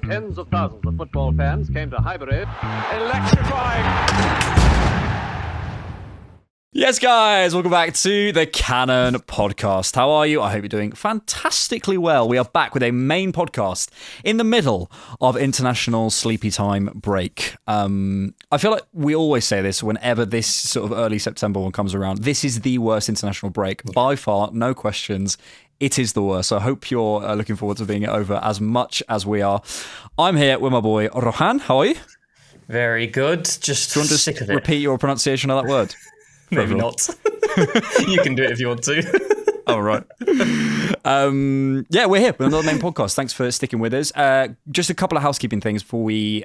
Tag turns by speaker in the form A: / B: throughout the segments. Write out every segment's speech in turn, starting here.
A: Tens of thousands of football fans came to Highbury. Electrifying.
B: Yes, guys, welcome back to the Cannon Podcast. How are you? I hope you're doing fantastically well. We are back with a main podcast in the middle of international sleepy time break. I feel like we always say this whenever this sort of early September one comes around. This is the worst international break by far, no questions. It is the worst. So I hope you're looking forward to being it over as much as we are. I'm here with my boy Rohan. How are you?
C: Very good. Just
B: Do you want to
C: sick of it.
B: repeat your pronunciation of that word?
C: Maybe not. You can do it if you want to.
B: Oh, right. Yeah, we're here with another main podcast. Thanks for sticking with us. Just a couple of housekeeping things before we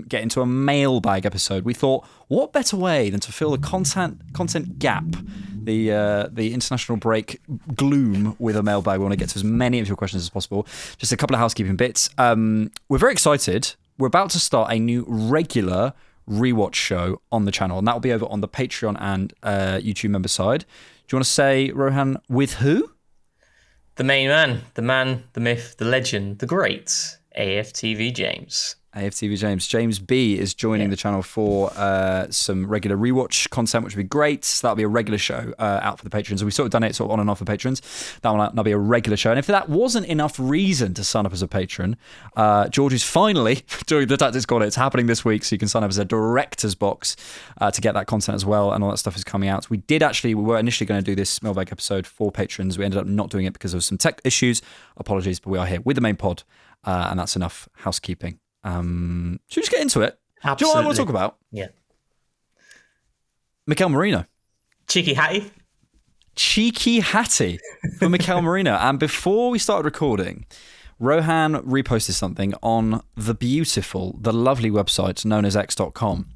B: get into a mailbag episode. We thought, what better way than to fill the content gap, the international break gloom with a mailbag. We want to get to as many of your questions as possible. Just a couple of housekeeping bits. We're very excited. We're about to start a new regular rewatch show on the channel, and that will be over on the Patreon and YouTube member side. Do you want to say, Rohan, with who?
C: The main man, the myth, the legend, the great AFTV James.
B: AFTV James. James B is joining the channel for some regular rewatch content, which would be great. So that'll be a regular show out for the patrons. So we sort of done it sort of on and off for patrons. That'll be a regular show. And if that wasn't enough reason to sign up as a patron, George is finally doing the Tactics Corner. It's happening this week, so you can sign up as a director's box to get that content as well. And all that stuff is coming out. We were initially going to do this mailbag episode for patrons. We ended up not doing it because of some tech issues. Apologies, but we are here with the main pod. And that's enough housekeeping. Should we just get into it?
C: Absolutely.
B: Do you know what I want to talk about?
C: Yeah.
B: Mikel Merino.
C: Cheeky Hattie.
B: Cheeky Hattie for Mikel Merino. And before we started recording, Rohan reposted something on the lovely website known as x.com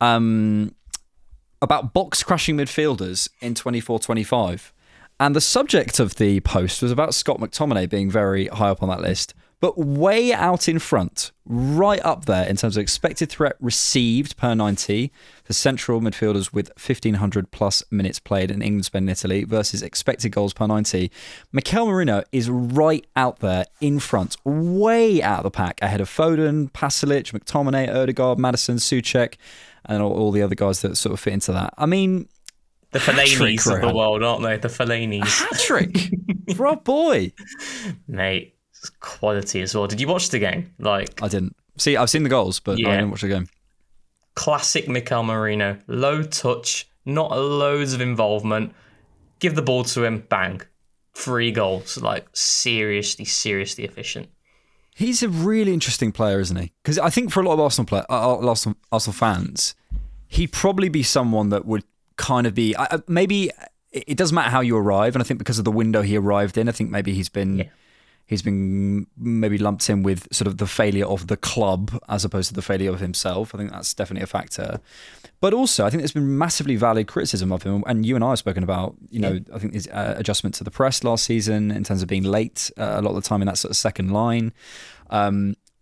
B: about box crashing midfielders in 24-25. And the subject of the post was about Scott McTominay being very high up on that list, but way out in front, right up there in terms of expected threat received per 90 for central midfielders with 1,500 plus minutes played in England, Spain and Italy versus expected goals per 90. Mikel Merino is right out there in front, way out of the pack, ahead of Foden, Pasalic, McTominay, Odegaard, Maddison, Souček, and all the other guys that sort of fit into that. I mean,
C: the Fellaini's of the world, aren't they? The Fellaini's.
B: Hat-trick for our boy.
C: Mate. Quality as well. Did you watch the game? I
B: didn't. See, I've seen the goals, but I didn't watch the game.
C: Classic Mikel Merino. Low touch, not loads of involvement. Give the ball to him, bang. 3 goals. Seriously efficient.
B: He's a really interesting player, isn't he? Because I think for a lot of Arsenal fans, he'd probably be someone that would kind of be... maybe it doesn't matter how you arrive, and I think because of the window he arrived in, I think maybe he's been... Yeah. He's been maybe lumped in with sort of the failure of the club as opposed to the failure of himself. I think that's definitely a factor. But also, I think there's been massively valid criticism of him. And you and I have spoken about, I think his adjustment to the press last season in terms of being late a lot of the time in that sort of second line.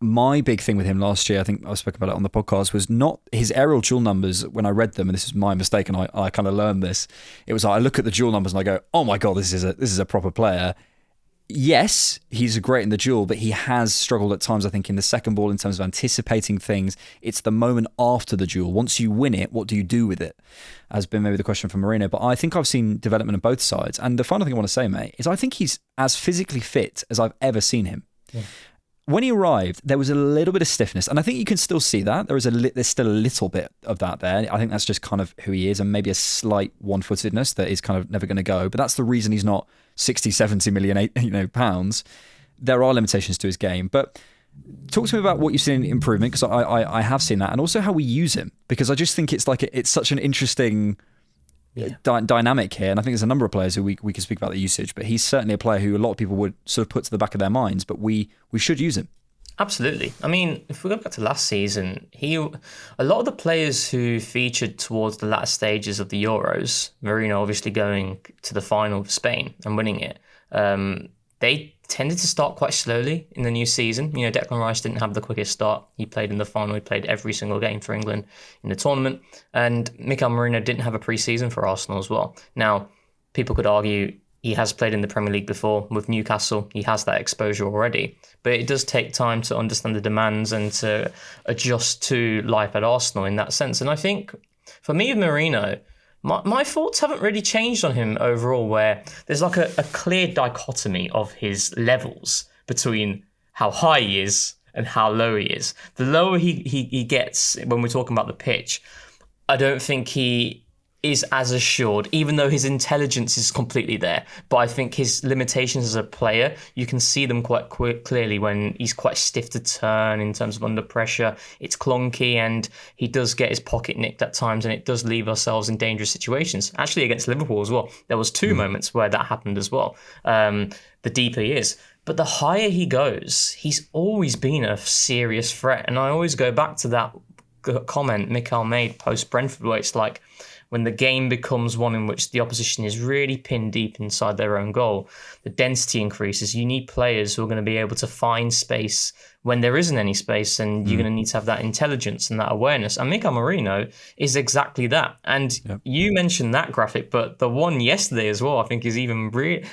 B: My big thing with him last year, I think I spoke about it on the podcast, was not his aerial duel numbers. When I read them, and this is my mistake, and I kind of learned this, it was like I look at the duel numbers and I go, oh my God, this is a proper player. Yes, he's great in the duel, but he has struggled at times, I think, in the second ball in terms of anticipating things. It's the moment after the duel. Once you win it, what do you do with it? Has been maybe the question for Merino. But I think I've seen development on both sides. And the final thing I want to say, mate, is I think he's as physically fit as I've ever seen him. Yeah. When he arrived, there was a little bit of stiffness, and I think you can still see that. There's still a little bit of that there. I think that's just kind of who he is, and maybe a slight one-footedness that is kind of never going to go. But that's the reason he's not 60, 70 million pounds. There are limitations to his game. But talk to me about what you've seen in improvement, because I have seen that, and also how we use him, because I just think it's such an interesting dynamic here. And I think there's a number of players who we can speak about the usage, but he's certainly a player who a lot of people would sort of put to the back of their minds, but we should use him.
C: Absolutely. I mean, if we go back to last season, a lot of the players who featured towards the latter stages of the Euros, Merino obviously going to the final for Spain and winning it, they tended to start quite slowly in the new season. Declan Rice didn't have the quickest start. He played in the final. He played every single game for England in the tournament. And Mikel Merino didn't have a pre-season for Arsenal as well. Now, people could argue he has played in the Premier League before with Newcastle. He has that exposure already. But it does take time to understand the demands and to adjust to life at Arsenal in that sense. And I think for me, with Merino, my thoughts haven't really changed on him overall, where there's like a clear dichotomy of his levels between how high he is and how low he is. The lower he gets when we're talking about the pitch, I don't think he is as assured, even though his intelligence is completely there. But I think his limitations as a player, you can see them quite clearly when he's quite stiff to turn in terms of under pressure. It's clunky and he does get his pocket nicked at times, and it does leave ourselves in dangerous situations. Actually, against Liverpool as well, there was two moments where that happened as well. The deeper he is. But the higher he goes, he's always been a serious threat. And I always go back to that comment Mikel made post-Brentford, where it's like, when the game becomes one in which the opposition is really pinned deep inside their own goal, the density increases. You need players who are going to be able to find space when there isn't any space, and you're going to need to have that intelligence and that awareness. And Mikel Merino is exactly that. And you mentioned that graphic, but the one yesterday as well, I think is even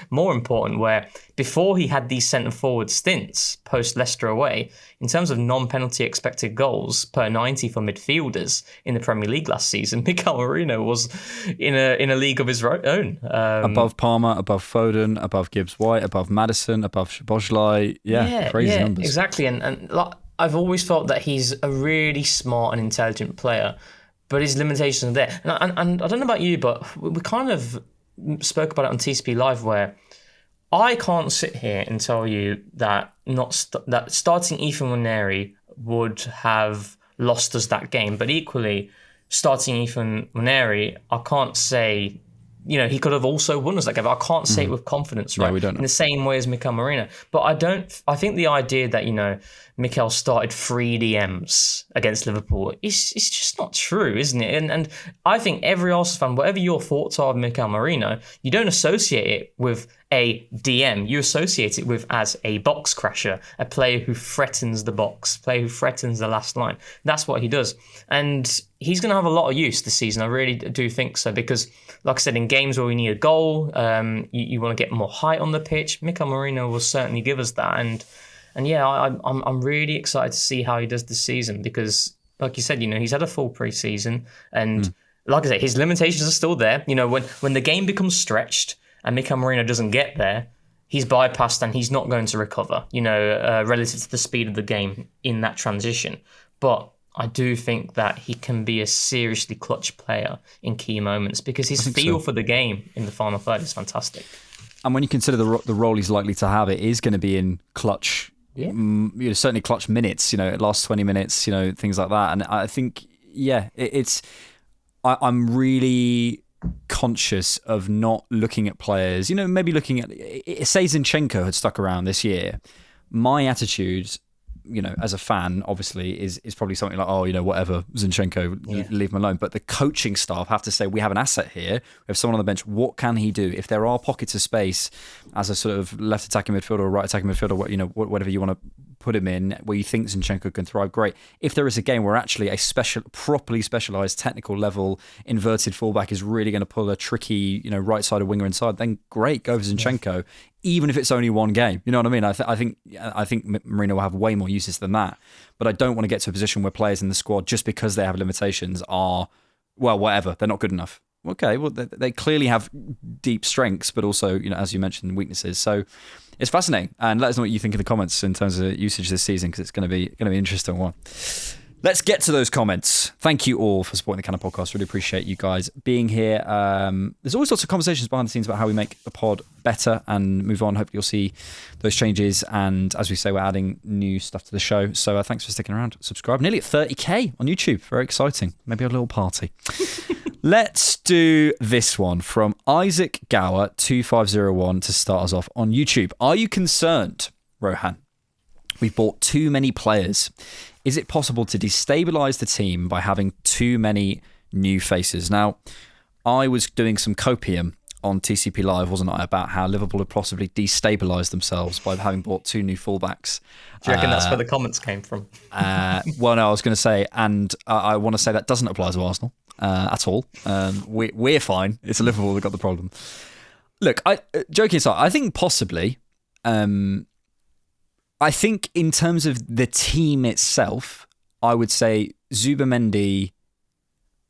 C: more important, where before he had these centre-forward stints post-Leicester away, in terms of non-penalty expected goals per 90 for midfielders in the Premier League last season, Mikel Merino was in a league of his own.
B: Above Palmer, above Foden, above Gibbs-White, above Maddison, above Szoboszlai. Crazy numbers.
C: Exactly. And like, I've always felt that he's a really smart and intelligent player, but his limitations are there. And I don't know about you, but we kind of spoke about it on TCP Live, where I can't sit here and tell you that that starting Ethan Nwaneri would have lost us that game, but equally, starting Ethan Nwaneri, I can't say, he could have also won us that game. I can't say it with confidence, right?
B: Yeah, we don't know.
C: In the same way as Mikel Merino. But I think the idea that, Mikel started 3 DMs against Liverpool, it's just not true, isn't it? And I think every Arsenal fan, whatever your thoughts are of Mikel Merino, you don't associate it with a DM. You associate it with as a box crasher, a player who threatens the box, a player who threatens the last line. That's what he does. And he's going to have a lot of use this season. I really do think so, because, like I said, in games where we need a goal, you want to get more height on the pitch, Mikel Merino will certainly give us that. And yeah, I'm really excited to see how he does this season, because, like you said, he's had a full pre-season, and like I said, his limitations are still there. When the game becomes stretched and Mikel Merino doesn't get there, he's bypassed and he's not going to recover, relative to the speed of the game in that transition. But I do think that he can be a seriously clutch player in key moments, because his feel for the game in the final third is fantastic.
B: And when you consider the role he's likely to have, it is going to be in clutch. Certainly clutch minutes, last 20 minutes, things like that. And I think, I'm really conscious of not looking at players, maybe looking at, say Zinchenko had stuck around this year. My attitude, as a fan, obviously, is probably something like, whatever, Zinchenko, leave him alone. But the coaching staff have to say, we have an asset here. We have someone on the bench. What can he do? If there are pockets of space as a sort of left attacking midfielder or right attacking midfielder, whatever you want to put him in, where you think Zinchenko can thrive, great. If there is a game where actually a properly specialised technical level inverted fullback is really going to pull a tricky, right-sided winger inside, then great, go for Zinchenko. Even if it's only one game, you know what I mean? I think Merino will have way more uses than that. But I don't want to get to a position where players in the squad, just because they have limitations, are, well, whatever, they're not good enough. Okay, well, they clearly have deep strengths, but also, as you mentioned, weaknesses. So it's fascinating. And let us know what you think in the comments in terms of usage this season, because it's going to be an interesting one. Let's get to those comments. Thank you all for supporting the Cannon Podcast. Really appreciate you guys being here. There's always lots of conversations behind the scenes about how we make the pod better and move on. Hopefully you'll see those changes. And as we say, we're adding new stuff to the show. So thanks for sticking around. Subscribe. Nearly at 30k on YouTube. Very exciting. Maybe a little party. Let's do this one from Isaac Gower 2501 to start us off on YouTube. Are you concerned, Rohan? We've bought too many players. Is it possible to destabilise the team by having too many new faces? Now, I was doing some copium on TCP Live, wasn't I, about how Liverpool had possibly destabilised themselves by having bought 2 new fullbacks.
C: Do you reckon that's where the comments came from?
B: Well, no, I was going to say, and I want to say that doesn't apply to Arsenal at all. We're fine. It's Liverpool that got the problem. Look, joking aside, I think possibly. I think in terms of the team itself, I would say Zubimendi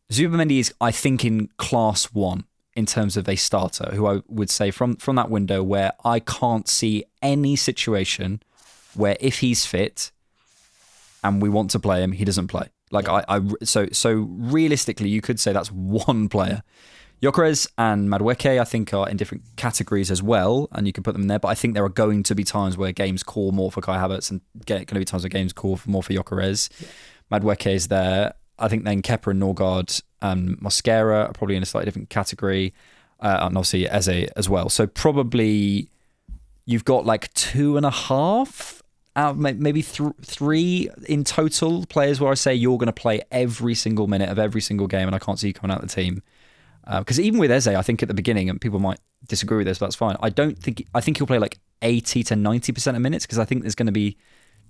B: is, I think, in class one in terms of a starter, who I would say from that window where I can't see any situation where if he's fit and we want to play him, he doesn't play. Like so realistically, you could say that's one player. Gyökeres and Madueke, I think, are in different categories as well, and you can put them in there. But I think there are going to be times where games call more for Kai Havertz, and going to be times where games call more for Gyökeres. Madueke is there. I think then Kepa and Norgard and Mosquera are probably in a slightly different category, and obviously Eze as well. So probably you've got like 2.5 out, maybe 3 in total players where I say you're going to play every single minute of every single game, and I can't see you coming out of the team. Because even with Eze, I think at the beginning, and people might disagree with this, but that's fine. I think he'll play like 80 to 90% of minutes, because I think there's going to be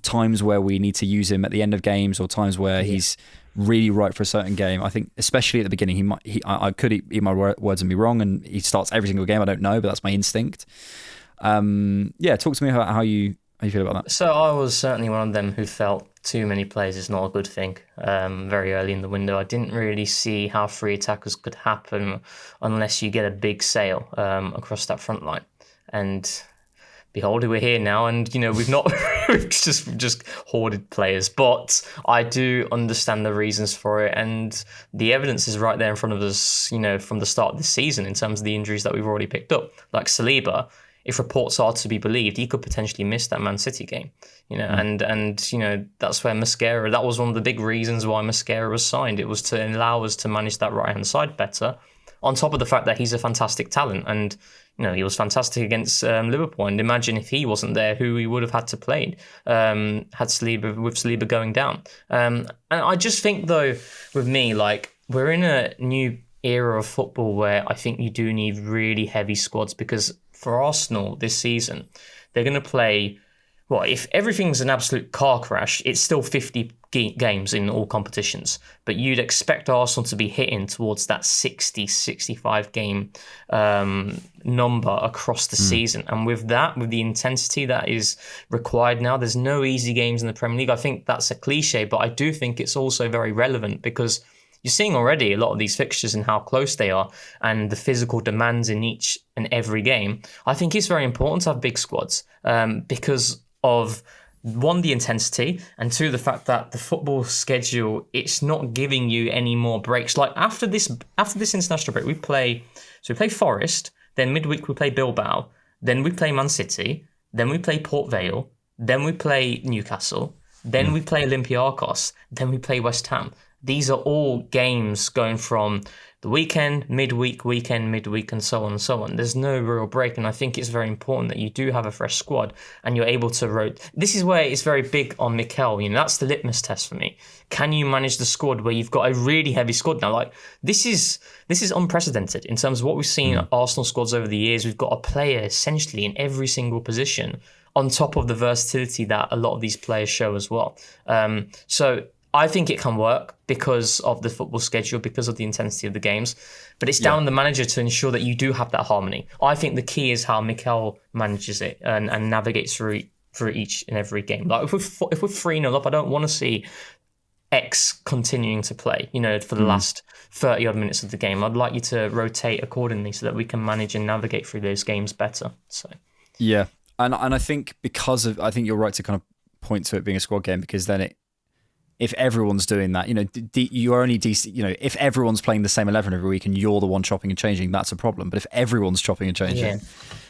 B: times where we need to use him at the end of games, or times where he's really right for a certain game. I think especially at the beginning, I could eat my words and be wrong, and he starts every single game. I don't know, but that's my instinct. Talk to me about how you feel about that.
C: So I was certainly one of them who felt too many players is not a good thing very early in the window. I didn't really see how free attackers could happen unless you get a big sale across that front line. And behold, we're here now, and we've not we've just hoarded players. But I do understand the reasons for it, and the evidence is right there in front of us, from the start of the season in terms of the injuries that we've already picked up. Like Saliba, if reports are to be believed, he could potentially miss that Man City game, and that's where Mosquera, that was one of the big reasons why Mosquera was signed. It was to allow us to manage that right-hand side better, on top of the fact that he's a fantastic talent, and he was fantastic against Liverpool. And imagine if he wasn't there, who he would have had to play with Saliba going down. And I just think, though, with me, like, we're in a new era of football where I think you do need really heavy squads, because for Arsenal this season, they're going to play, if everything's an absolute car crash, it's still 50 games in all competitions. But you'd expect Arsenal to be hitting towards that 60, 65 game number across the season. And with the intensity that is required now, there's no easy games in the Premier League. I think that's a cliche, but I do think it's also very relevant, because you're seeing already a lot of these fixtures and how close they are, and the physical demands in each and every game. I think it's very important to have big squads because of, one, the intensity, and two, the fact that the football schedule, it's not giving you any more breaks. Like after this international break, we play Forest, then midweek we play Bilbao, then we play Man City, then we play Port Vale, then we play Newcastle, then we play Olympiacos, then we play West Ham. These are all games going from the weekend, midweek, and so on and so on. There's no real break, and I think it's very important that you do have a fresh squad and you're able to rotate. This is where it's very big on Mikel. That's the litmus test for me. Can you manage the squad where you've got a really heavy squad now? Like this is unprecedented in terms of what we've seen at Arsenal squads over the years. We've got a player essentially in every single position, on top of the versatility that a lot of these players show as well. So I think it can work because of the football schedule, because of the intensity of the games. But it's down to the manager to ensure that you do have that harmony. I think the key is how Mikel manages it and navigates through each and every game. Like if we're 3-0 up, I don't want to see X continuing to play, for the last 30 odd minutes of the game. I'd like you to rotate accordingly so that we can manage and navigate through those games better. So
B: yeah, and I think I think you're right to kind of point to it being a squad game, because then if everyone's doing that, you're only if everyone's playing the same 11 every week and you're the one chopping and changing, that's a problem. But if everyone's chopping and changing,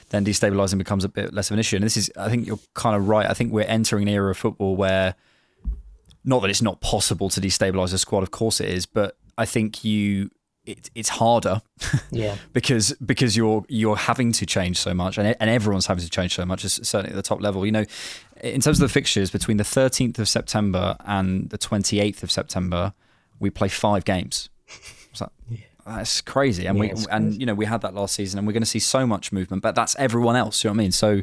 B: then destabilizing becomes a bit less of an issue. And I think you're kind of right. I think we're entering an era of football where, not that it's not possible to destabilize a squad, of course it is, but I think it's harder because you're having to change so much, and everyone's having to change so much, certainly at the top level. In terms of the fixtures, between the 13th of September and the 28th of September, we play 5 games. That's crazy. And we had that last season, and we're going to see so much movement, but that's everyone else. You know what I mean? So,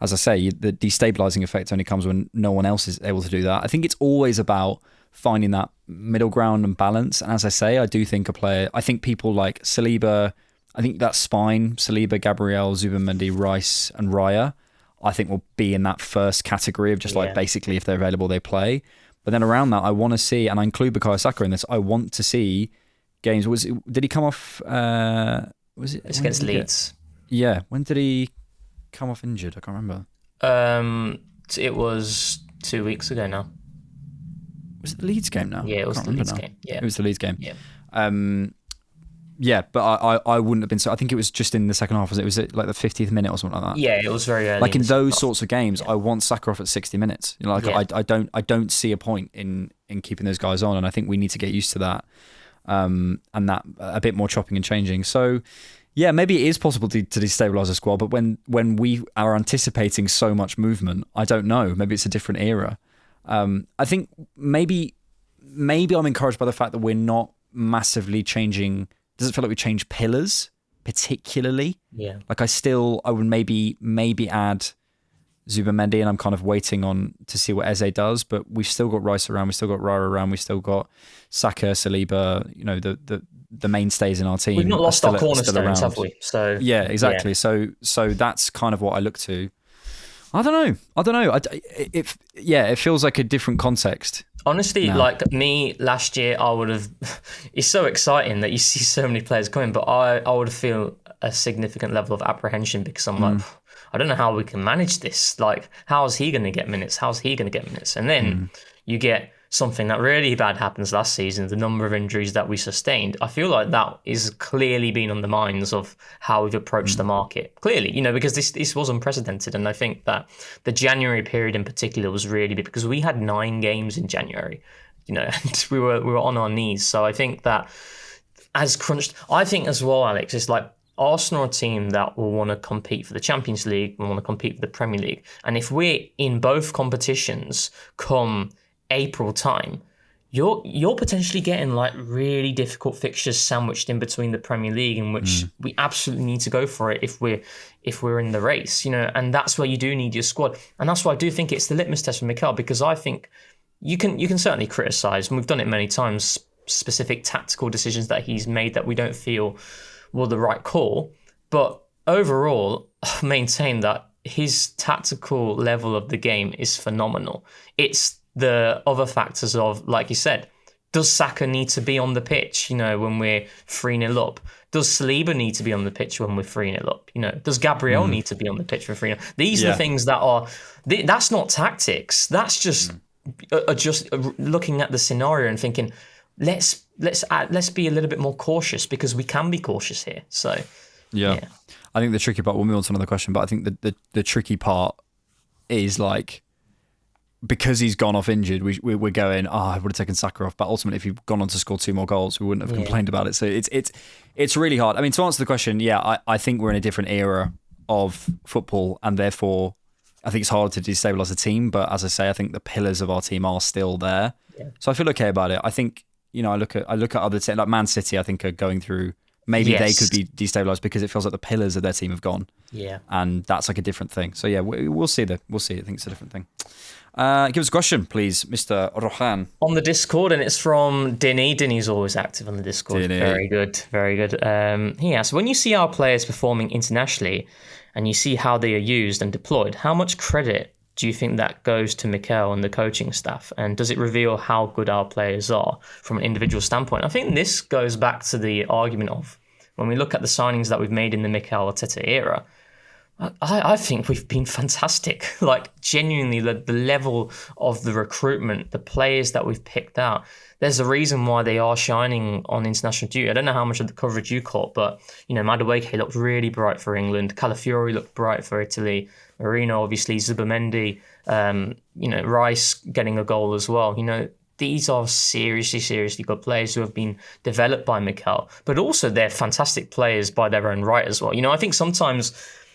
B: as I say, the destabilizing effect only comes when no one else is able to do that. I think it's always about finding that middle ground and balance. And as I say, I do think I think people like Saliba, I think that spine, Saliba, Gabriel, Zubimendi, Rice and Raya, I think will be in that first category of just like basically if they're available, they play. But then around that, I want to see, and I include Bukayo Saka in this, I want to see games. Did he come off? Was it?
C: It's against Leeds.
B: Yeah. When did he come off injured? I can't remember.
C: It was 2 weeks ago now.
B: Was it the Leeds game now?
C: Yeah, it was the Leeds game. Yeah.
B: It was the Leeds game.
C: Yeah.
B: Yeah, but I wouldn't have been so. I think it was just in the second half. Was it like the 50th minute or something like that?
C: Yeah, it was very early.
B: Like in those sorts of games, I want Saka off at 60 minutes. You know, like I don't see a point in keeping those guys on, and I think we need to get used to that, and that a bit more chopping and changing. So, yeah, maybe it is possible to destabilize a squad, but when we are anticipating so much movement, I don't know. Maybe it's a different era. I think maybe I'm encouraged by the fact that we're not massively changing. Doesn't feel like we change pillars particularly.
C: Yeah.
B: Like I would maybe add Zubimendi, and I'm kind of waiting on to see what Eze does. But we've still got Rice around, we've still got Rara around, we've still got Saka, Saliba. You know, the mainstays in our team.
C: We've not lost our cornerstones, have we? So
B: yeah, exactly. Yeah. So that's kind of what I look to. I don't know. It feels like a different context.
C: Honestly, like me last year, I would have. It's so exciting that you see so many players coming, but I would feel a significant level of apprehension because I'm like, I don't know how we can manage this. Like, how's he going to get minutes? How's he going to get minutes? And then you get something that really bad happens last season, the number of injuries that we sustained. I feel like that is clearly been on the minds of how we've approached the market. Clearly, you know, because this was unprecedented. And I think that the January period in particular was really big because we had 9 games in January, you know, and we were on our knees. So I think that as crunched, I think as well, Alex, it's like Arsenal are a team that will want to compete for the Champions League, will want to compete for the Premier League. And if we're in both competitions come April time, you're potentially getting like really difficult fixtures sandwiched in between the Premier League, in which we absolutely need to go for it if we're in the race, you know. And that's where you do need your squad, and that's why I do think it's the litmus test for Mikel, because I think you can certainly criticise, and we've done it many times, specific tactical decisions that he's made that we don't feel were the right call, but overall I've maintained that his tactical level of the game is phenomenal. It's the other factors of, like you said, does Saka need to be on the pitch, you know, when we're 3-0 up? Does Saliba need to be on the pitch when we're 3-0 up? You know, does Gabriel need to be on the pitch for 3-0? These are the things that are, that's not tactics. That's just looking at the scenario and thinking, let's be a little bit more cautious, because we can be cautious here. So, yeah.
B: I think the tricky part, we'll move on to another question, but I think the tricky part is like, because he's gone off injured, we're going, I would have taken Saka off. But ultimately, if he'd gone on to score 2 more goals, we wouldn't have complained about it. So it's really hard. I mean, to answer the question, I think we're in a different era of football, and therefore, I think it's harder to destabilise a team. But as I say, I think the pillars of our team are still there. Yeah. So I feel okay about it. I think, you know, I look at other teams like Man City. I think are going through. Maybe they could be destabilised because it feels like the pillars of their team have gone. Yeah, and that's like a different thing. So yeah, we'll see. We'll see. I think it's a different thing. Give us a question, please, Mr. Rohan.
C: On the Discord, and it's from Dinny. Dinny's always active on the Discord. Dinny. Very good, very good. He asks, when you see our players performing internationally and you see how they are used and deployed, how much credit do you think that goes to Mikel and the coaching staff? And does it reveal how good our players are from an individual standpoint? I think this goes back to the argument of, when we look at the signings that we've made in the Mikel Arteta era, I think we've been fantastic. Like, genuinely, the level of the recruitment, the players that we've picked out, there's a reason why they are shining on international duty. I don't know how much of the coverage you caught, but, you know, Madueke looked really bright for England. Calafiori looked bright for Italy. Merino, obviously, Zubimendi, you know, Rice getting a goal as well. You know, these are seriously good players who have been developed by Mikel, but also they're fantastic players by their own right as well. You know, I think sometimes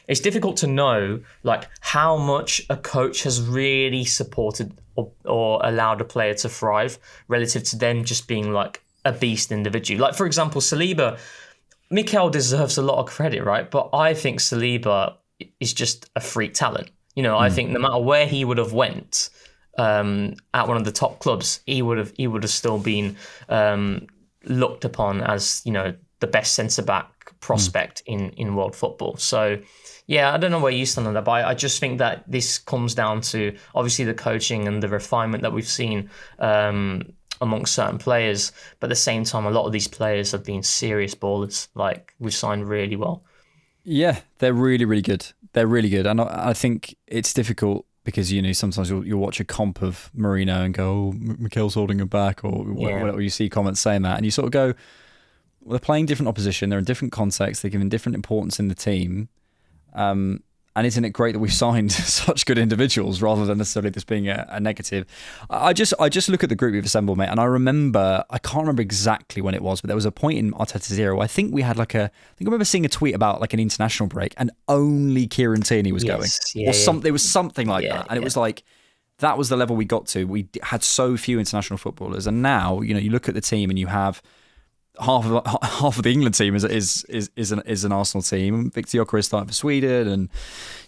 C: it's difficult to know like how much a coach has really supported or allowed a player to thrive relative to them just being like a beast individual. Like, for example, Saliba, Mikel deserves a lot of credit, right? But I think Saliba is just a freak talent. You know, I think no matter where he would have went at one of the top clubs, he would have still been looked upon as, you know, the best centre-back prospect in world football. So, yeah, I don't know where you stand on that, but I just think that this comes down to, obviously, the coaching and the refinement that we've seen amongst certain players. But at the same time, a lot of these players have been serious ballers. Like, we've signed really well.
B: Yeah, they're really, really good. They're really good. And I think it's difficult because, sometimes you'll watch a comp of Merino and go, oh, Mikel's holding him back, or whatever. You see comments saying that. And you sort of go, well, they're playing different opposition. They're in different contexts. They're given different importance in the team. And isn't it great that we've signed such good individuals rather than necessarily this being a negative? I just look at the group we've assembled, mate, and I can't remember exactly when it was, but there was a point in Arteta's era where I think we had I remember seeing a tweet about like an international break and only Kieran Tierney was going. Something. It was something like that. And it was like, that was the level we got to. We had so few international footballers. And now, you look at the team and you have half of the England team is an Arsenal team. Victor Gyökeres is starting for Sweden, and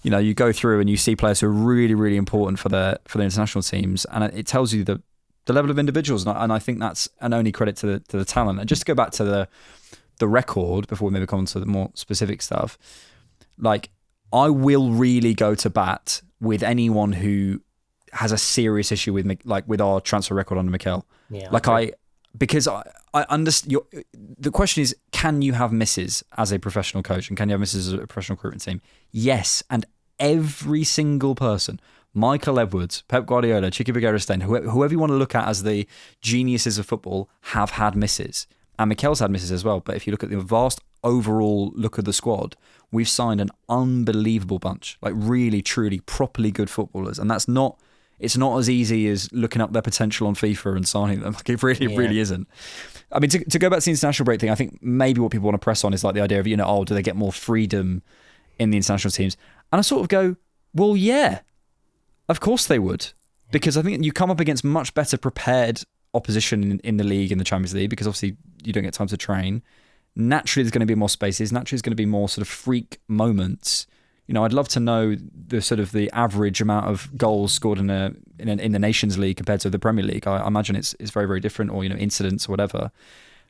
B: you go through and you see players who are really, really important for the international teams, and it tells you the level of individuals, and I think that's an only credit to the talent. And just to go back to the record before we maybe come on to the more specific stuff, like, I will really go to bat with anyone who has a serious issue with our transfer record under Mikel. Because I understand. The question is, can you have misses as a professional coach, and can you have misses as a professional recruitment team? Yes, and every single person, Michael Edwards, Pep Guardiola, Chiqui Beguerestein, whoever you want to look at as the geniuses of football, have had misses. And Mikel's had misses as well. But if you look at the vast overall look of the squad, we've signed an unbelievable bunch, like really, truly, properly good footballers. And it's not as easy as looking up their potential on FIFA and signing them. Like, it really isn't. I mean, to go back to the international break thing, I think maybe what people want to press on is like the idea of, do they get more freedom in the international teams? And I sort of go, well, yeah, of course they would. Because I think you come up against much better prepared opposition in the league, in the Champions League, because obviously you don't get time to train. Naturally, there's going to be more spaces. Naturally, there's going to be more sort of freak moments. I'd love to know the average amount of goals scored in the Nations League compared to the Premier League. I imagine it's very, very different, or incidents or whatever,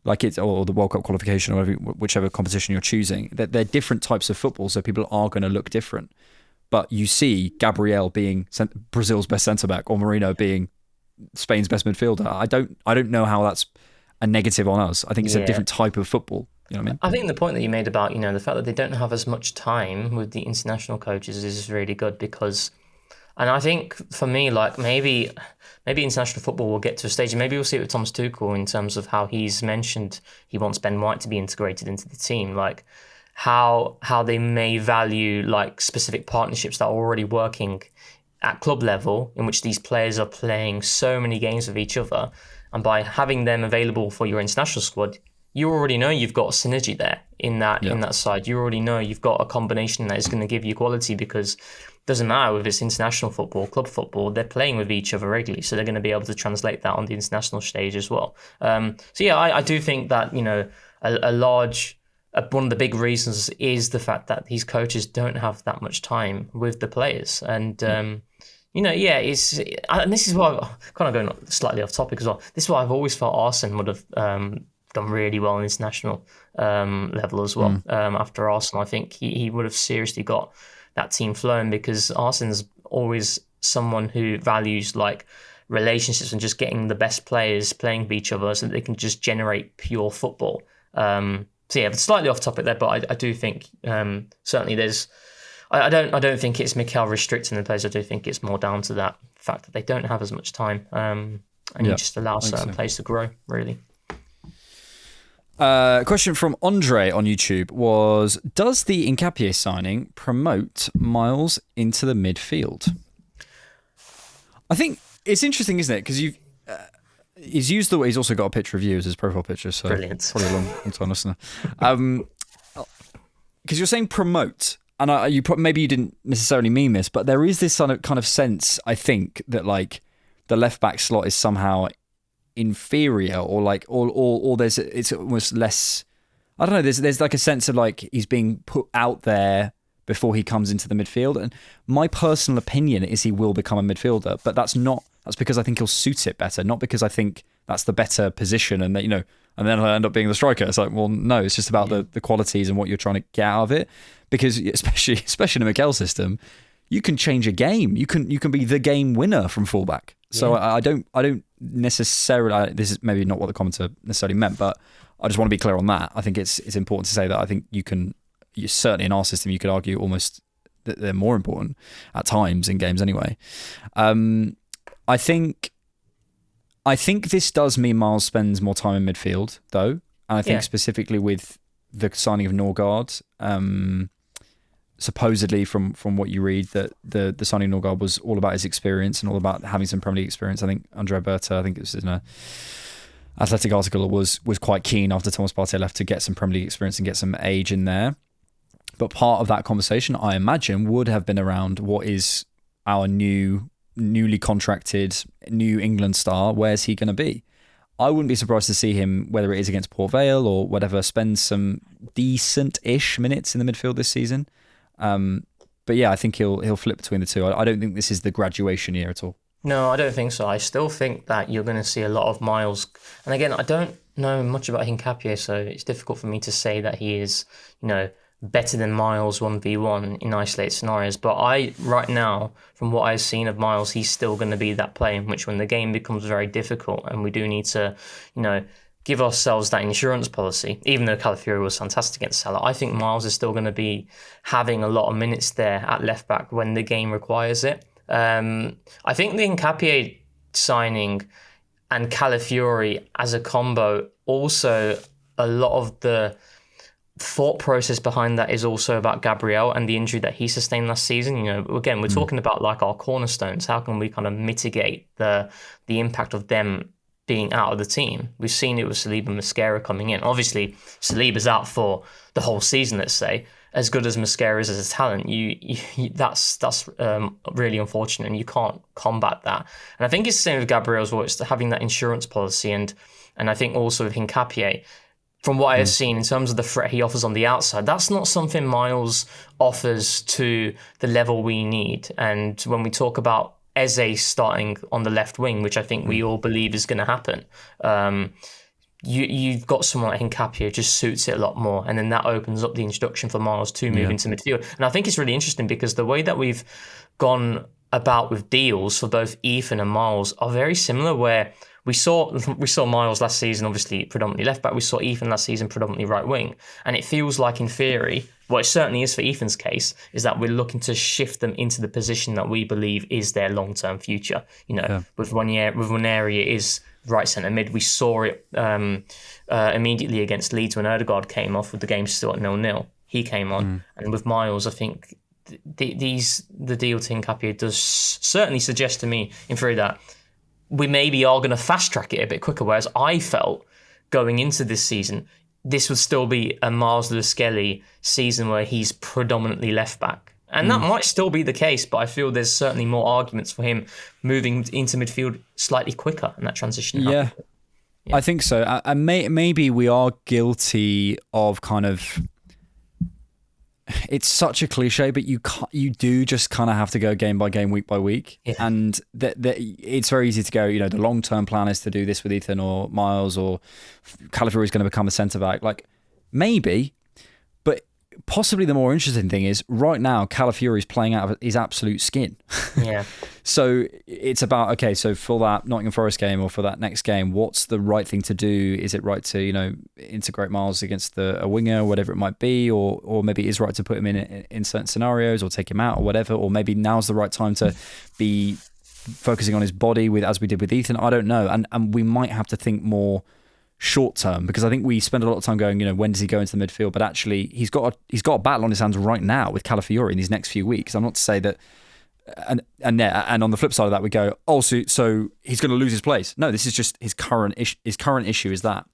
B: or the World Cup qualification, or whichever competition you're choosing. They're different types of football, so people are going to look different. But you see Gabriel being Brazil's best centre back, or Merino being Spain's best midfielder. I don't know how that's a negative on us. I think it's a different type of football. You know what I mean?
C: I think the point that you made about, the fact that they don't have as much time with the international coaches is really good, because, and I think for me, like, maybe international football will get to a stage, and maybe we'll see it with Thomas Tuchel in terms of how he's mentioned he wants Ben White to be integrated into the team, like how they may value like specific partnerships that are already working at club level, in which these players are playing so many games with each other, and by having them available for your international squad, you already know you've got a synergy there in that side. You already know you've got a combination that is going to give you quality, because it doesn't matter if it's international football, club football, they're playing with each other regularly. So they're going to be able to translate that on the international stage as well. I do think that, one of the big reasons is the fact that these coaches don't have that much time with the players. And, and this is why I'm kind of going slightly off topic as well. This is why I've always felt Arsene would have done really well on international level as well. After Arsenal, I think he would have seriously got that team flowing, because Arsene's always someone who values like relationships and just getting the best players playing with each other so that they can just generate pure football. Slightly off topic there, but I do think certainly there's. I don't think it's Mikel restricting the players. I do think it's more down to that fact that they don't have as much time, and you just allow certain players to grow, really.
B: Question from Andre on YouTube was, does the Nketiah signing promote Miles into the midfield? I think it's interesting, isn't it? Because he's used the way, he's also got a picture of you as his profile picture, so
C: brilliant.
B: Probably a long time listener. Because you're saying promote, and maybe you didn't necessarily mean this, but there is this kind of sense, I think, that like the left back slot is somehow inferior, or like or it's almost less. I don't know. There's like a sense of like he's being put out there before he comes into the midfield. And my personal opinion is he will become a midfielder, but that's because I think he'll suit it better, not because I think that's the better position. And that, and then I end up being the striker. It's like, well, no, it's just about the qualities and what you're trying to get out of it. Because especially in a Mikel system, you can change a game. You can be the game winner from fullback. So I don't necessarily. This is maybe not what the commenter necessarily meant, but I just want to be clear on that. I think it's important to say that I think you certainly in our system you could argue almost that they're more important at times in games anyway. I think this does mean Miles spends more time in midfield though, and I think specifically with the signing of Norgard. Supposedly from what you read that the signing of Norgard was all about his experience and all about having some Premier League experience. I think Andrea Berta, I think it was in a Athletic article, was quite keen after Thomas Partey left to get some Premier League experience and get some age in there. But part of that conversation, I imagine, would have been around what is our newly contracted New England star. Where's he going to be? I wouldn't be surprised to see him, whether it is against Port Vale or whatever, spend some decent-ish minutes in the midfield this season. But yeah, I think he'll flip between the two. I don't think this is the graduation year at all.
C: No, I don't think so. I still think that you're going to see a lot of Miles. And again, I don't know much about Hincapié, so it's difficult for me to say that he is, better than Miles 1v1 in isolated scenarios. But right now, from what I've seen of Miles, he's still going to be that player in which when the game becomes very difficult and we do need to, give ourselves that insurance policy, even though Calafiori was fantastic against Salah, I think Miles is still going to be having a lot of minutes there at left back when the game requires it. I think the Hincapié signing and Calafiori as a combo, also a lot of the thought process behind that is also about Gabriel and the injury that he sustained last season. Again, we're talking about like our cornerstones. How can we kind of mitigate the impact of them being out of the team? We've seen it with Saliba and Mosquera coming in. Obviously, Saliba's out for the whole season, let's say. As good as Mosquera is as a talent, that's really unfortunate, and you can't combat that. And I think it's the same with Gabriel as well. It's having that insurance policy, and I think also with Hincapié, from what I have seen in terms of the threat he offers on the outside, that's not something Miles offers to the level we need. And when we talk about Eze starting on the left wing, which I think we all believe is going to happen, you've got someone like Hincapié who just suits it a lot more, and then that opens up the introduction for Miles to move into midfield. And I think it's really interesting because the way that we've gone about with deals for both Ethan and Miles are very similar, where we saw Miles last season, obviously predominantly left back. We saw Ethan last season predominantly right wing. And it feels like in theory, what it certainly is for Ethan's case, is that we're looking to shift them into the position that we believe is their long-term future. With Nwaneri, it is right centre mid. We saw it immediately against Leeds when Ødegaard came off with the game still at 0-0. He came on. And with Miles, I think the deal to Hincapié does certainly suggest to me in theory that we maybe are going to fast track it a bit quicker, whereas I felt going into this season, this would still be a Miles Lewis-Skelly season where he's predominantly left back. And that might still be the case, but I feel there's certainly more arguments for him moving into midfield slightly quicker in that transition.
B: Yeah, I think so. And maybe we are guilty of kind of... It's such a cliche, but you do just kind of have to go game by game, week by week. Yeah. And it's very easy to go, the long-term plan is to do this with Ethan or Miles, or Calafiori is going to become a centre-back. Like, maybe, but possibly the more interesting thing is right now, Calafiori is playing out of his absolute skin.
C: Yeah.
B: So it's about, okay, so for that Nottingham Forest game or for that next game, what's the right thing to do? Is it right to, integrate Miles against a winger, whatever it might be, or maybe it is right to put him in certain scenarios or take him out or whatever, or maybe now's the right time to be focusing on his body as we did with Ethan. I don't know. And we might have to think more short term, because I think we spend a lot of time going, when does he go into the midfield? But actually, he's got a battle on his hands right now with Calafiori in these next few weeks. I'm not to say that. And on the flip side of that, we go, so he's going to lose his place. No, this is just his current issue is that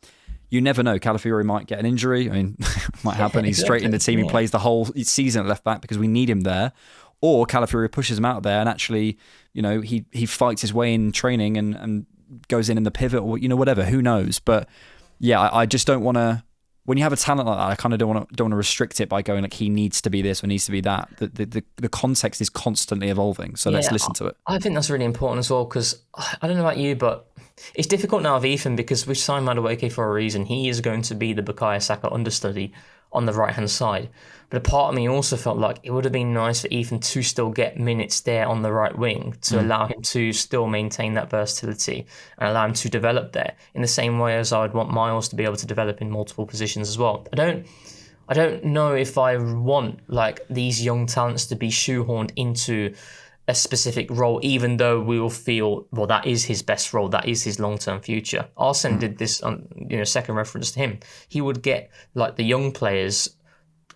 B: you never know. Calafiori might get an injury. I mean, it might happen. He's straight in the team. He plays the whole season at left back because we need him there. Or Calafiori pushes him out there and actually, he fights his way in training and goes in the pivot or, whatever. Who knows? But yeah, I just don't want to. when you have a talent like that, I kind of don't want to restrict it by going like he needs to be this or needs to be that. The context is constantly evolving, so let's listen to it.
C: I think that's really important as well, because I don't know about you, but it's difficult now with Ethan because we've signed Madueke for a reason. He is going to be the Bukayo Saka understudy on the right hand side. But a part of me also felt like it would have been nice for Ethan to still get minutes there on the right wing to allow him to still maintain that versatility and allow him to develop there in the same way as I would want Miles to be able to develop in multiple positions as well. I don't know if I want like these young talents to be shoehorned into a specific role, even though we will feel, well, that is his best role, that is his long-term future. Arsene did this on, second reference to him. He would get like the young players,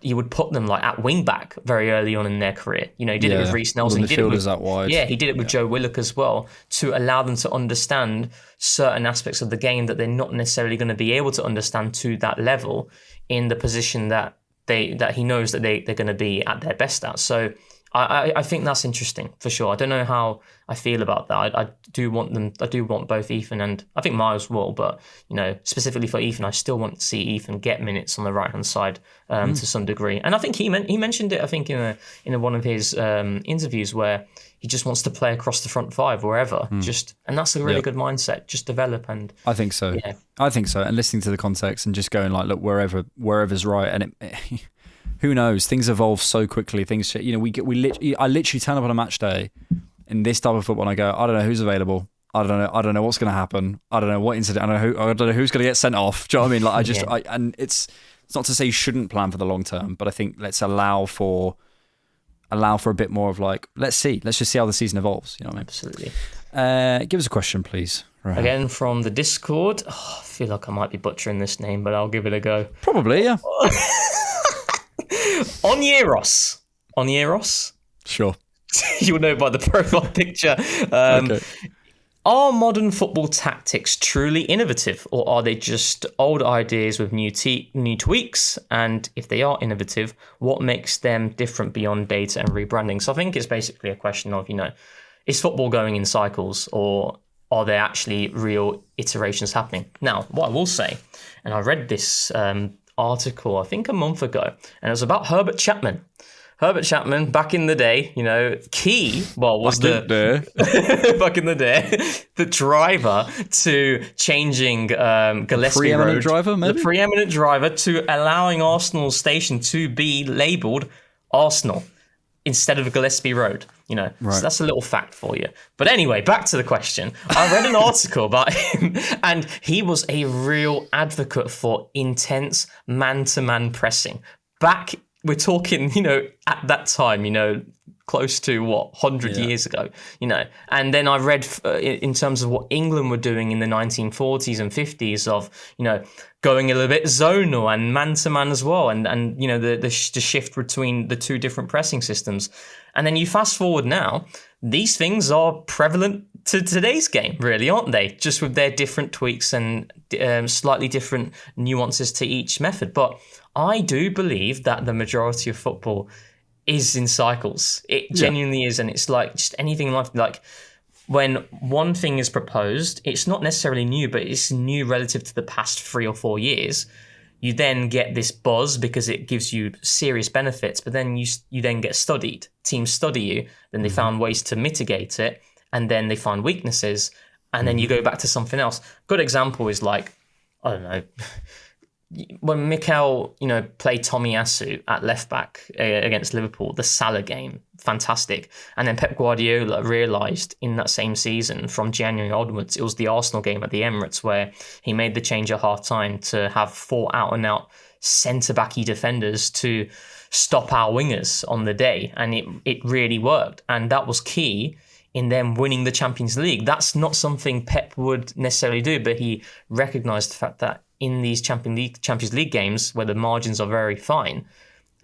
C: he would put them like at wing back very early on in their career. He did it with Reece Nelson. He did it with
B: out wide.
C: Yeah, he did it with Joe Willock as well, to allow them to understand certain aspects of the game that they're not necessarily going to be able to understand to that level in the position that he knows that they're going to be at their best at. So I think that's interesting for sure. I don't know how I feel about that. I do want both Ethan and I think Miles will, but specifically for Ethan, I still want to see Ethan get minutes on the right hand side to some degree. And I think he mentioned it. I think in one of his interviews where he just wants to play across the front five wherever. And that's a really good mindset. Just develop and.
B: I think so.
C: Yeah.
B: I think so. And listening to the context and just going like, look, wherever's right, and it who knows? Things evolve so quickly. Things, I literally turn up on a match day in this type of football and I go, I don't know who's available. I don't know what's going to happen. I don't know what incident. I don't know who's going to get sent off. Do you know what I mean? Like and it's not to say you shouldn't plan for the long term, but I think let's allow for a bit more of like, let's just see how the season evolves. You know what I mean?
C: Absolutely.
B: Give us a question, please. Right.
C: Again from the Discord. I feel like I might be butchering this name, but I'll give it a go.
B: Probably, yeah.
C: Onieros?
B: Sure.
C: You'll know by the profile picture.
B: Okay.
C: Are modern football tactics truly innovative, or are they just old ideas with new tweaks? And if they are innovative, what makes them different beyond data and rebranding? So I think it's basically a question of, is football going in cycles, or are there actually real iterations happening? Now, what I will say, and I read this article, I think a month ago, and it was about Herbert Chapman. Herbert Chapman, back in the day, was back in the day, the driver to changing Gillespie Road. The preeminent driver to allowing Arsenal station to be labelled Arsenal instead of Gillespie Road. Right. So that's a little fact for you. But anyway, back to the question. I read an article about him, and he was a real advocate for intense man-to-man pressing. We're talking, at that time, close to 100 years ago, And then I read in terms of what England were doing in the 1940s and 50s of, going a little bit zonal and man-to-man as well, and the shift between the two different pressing systems. And then you fast forward now, these things are prevalent to today's game, really, aren't they? Just with their different tweaks and slightly different nuances to each method. But I do believe that the majority of football is in cycles. It genuinely is, and it's like just anything like when one thing is proposed, it's not necessarily new, but it's new relative to the past 3 or 4 years. You then get this buzz because it gives you serious benefits, but then you then get studied. Teams study you, then they found ways to mitigate it, and then they find weaknesses, and then you go back to something else. Good example is like, I don't know, when Mikel, played Tomiyasu at left back against Liverpool, the Salah game, fantastic. And then Pep Guardiola realised in that same season, from January onwards, it was the Arsenal game at the Emirates where he made the change at half time to have 4 out-and-out centre-backy defenders to stop our wingers on the day. And it really worked. And that was key in them winning the Champions League. That's not something Pep would necessarily do, but he recognised the fact that in these Champions League games where the margins are very fine,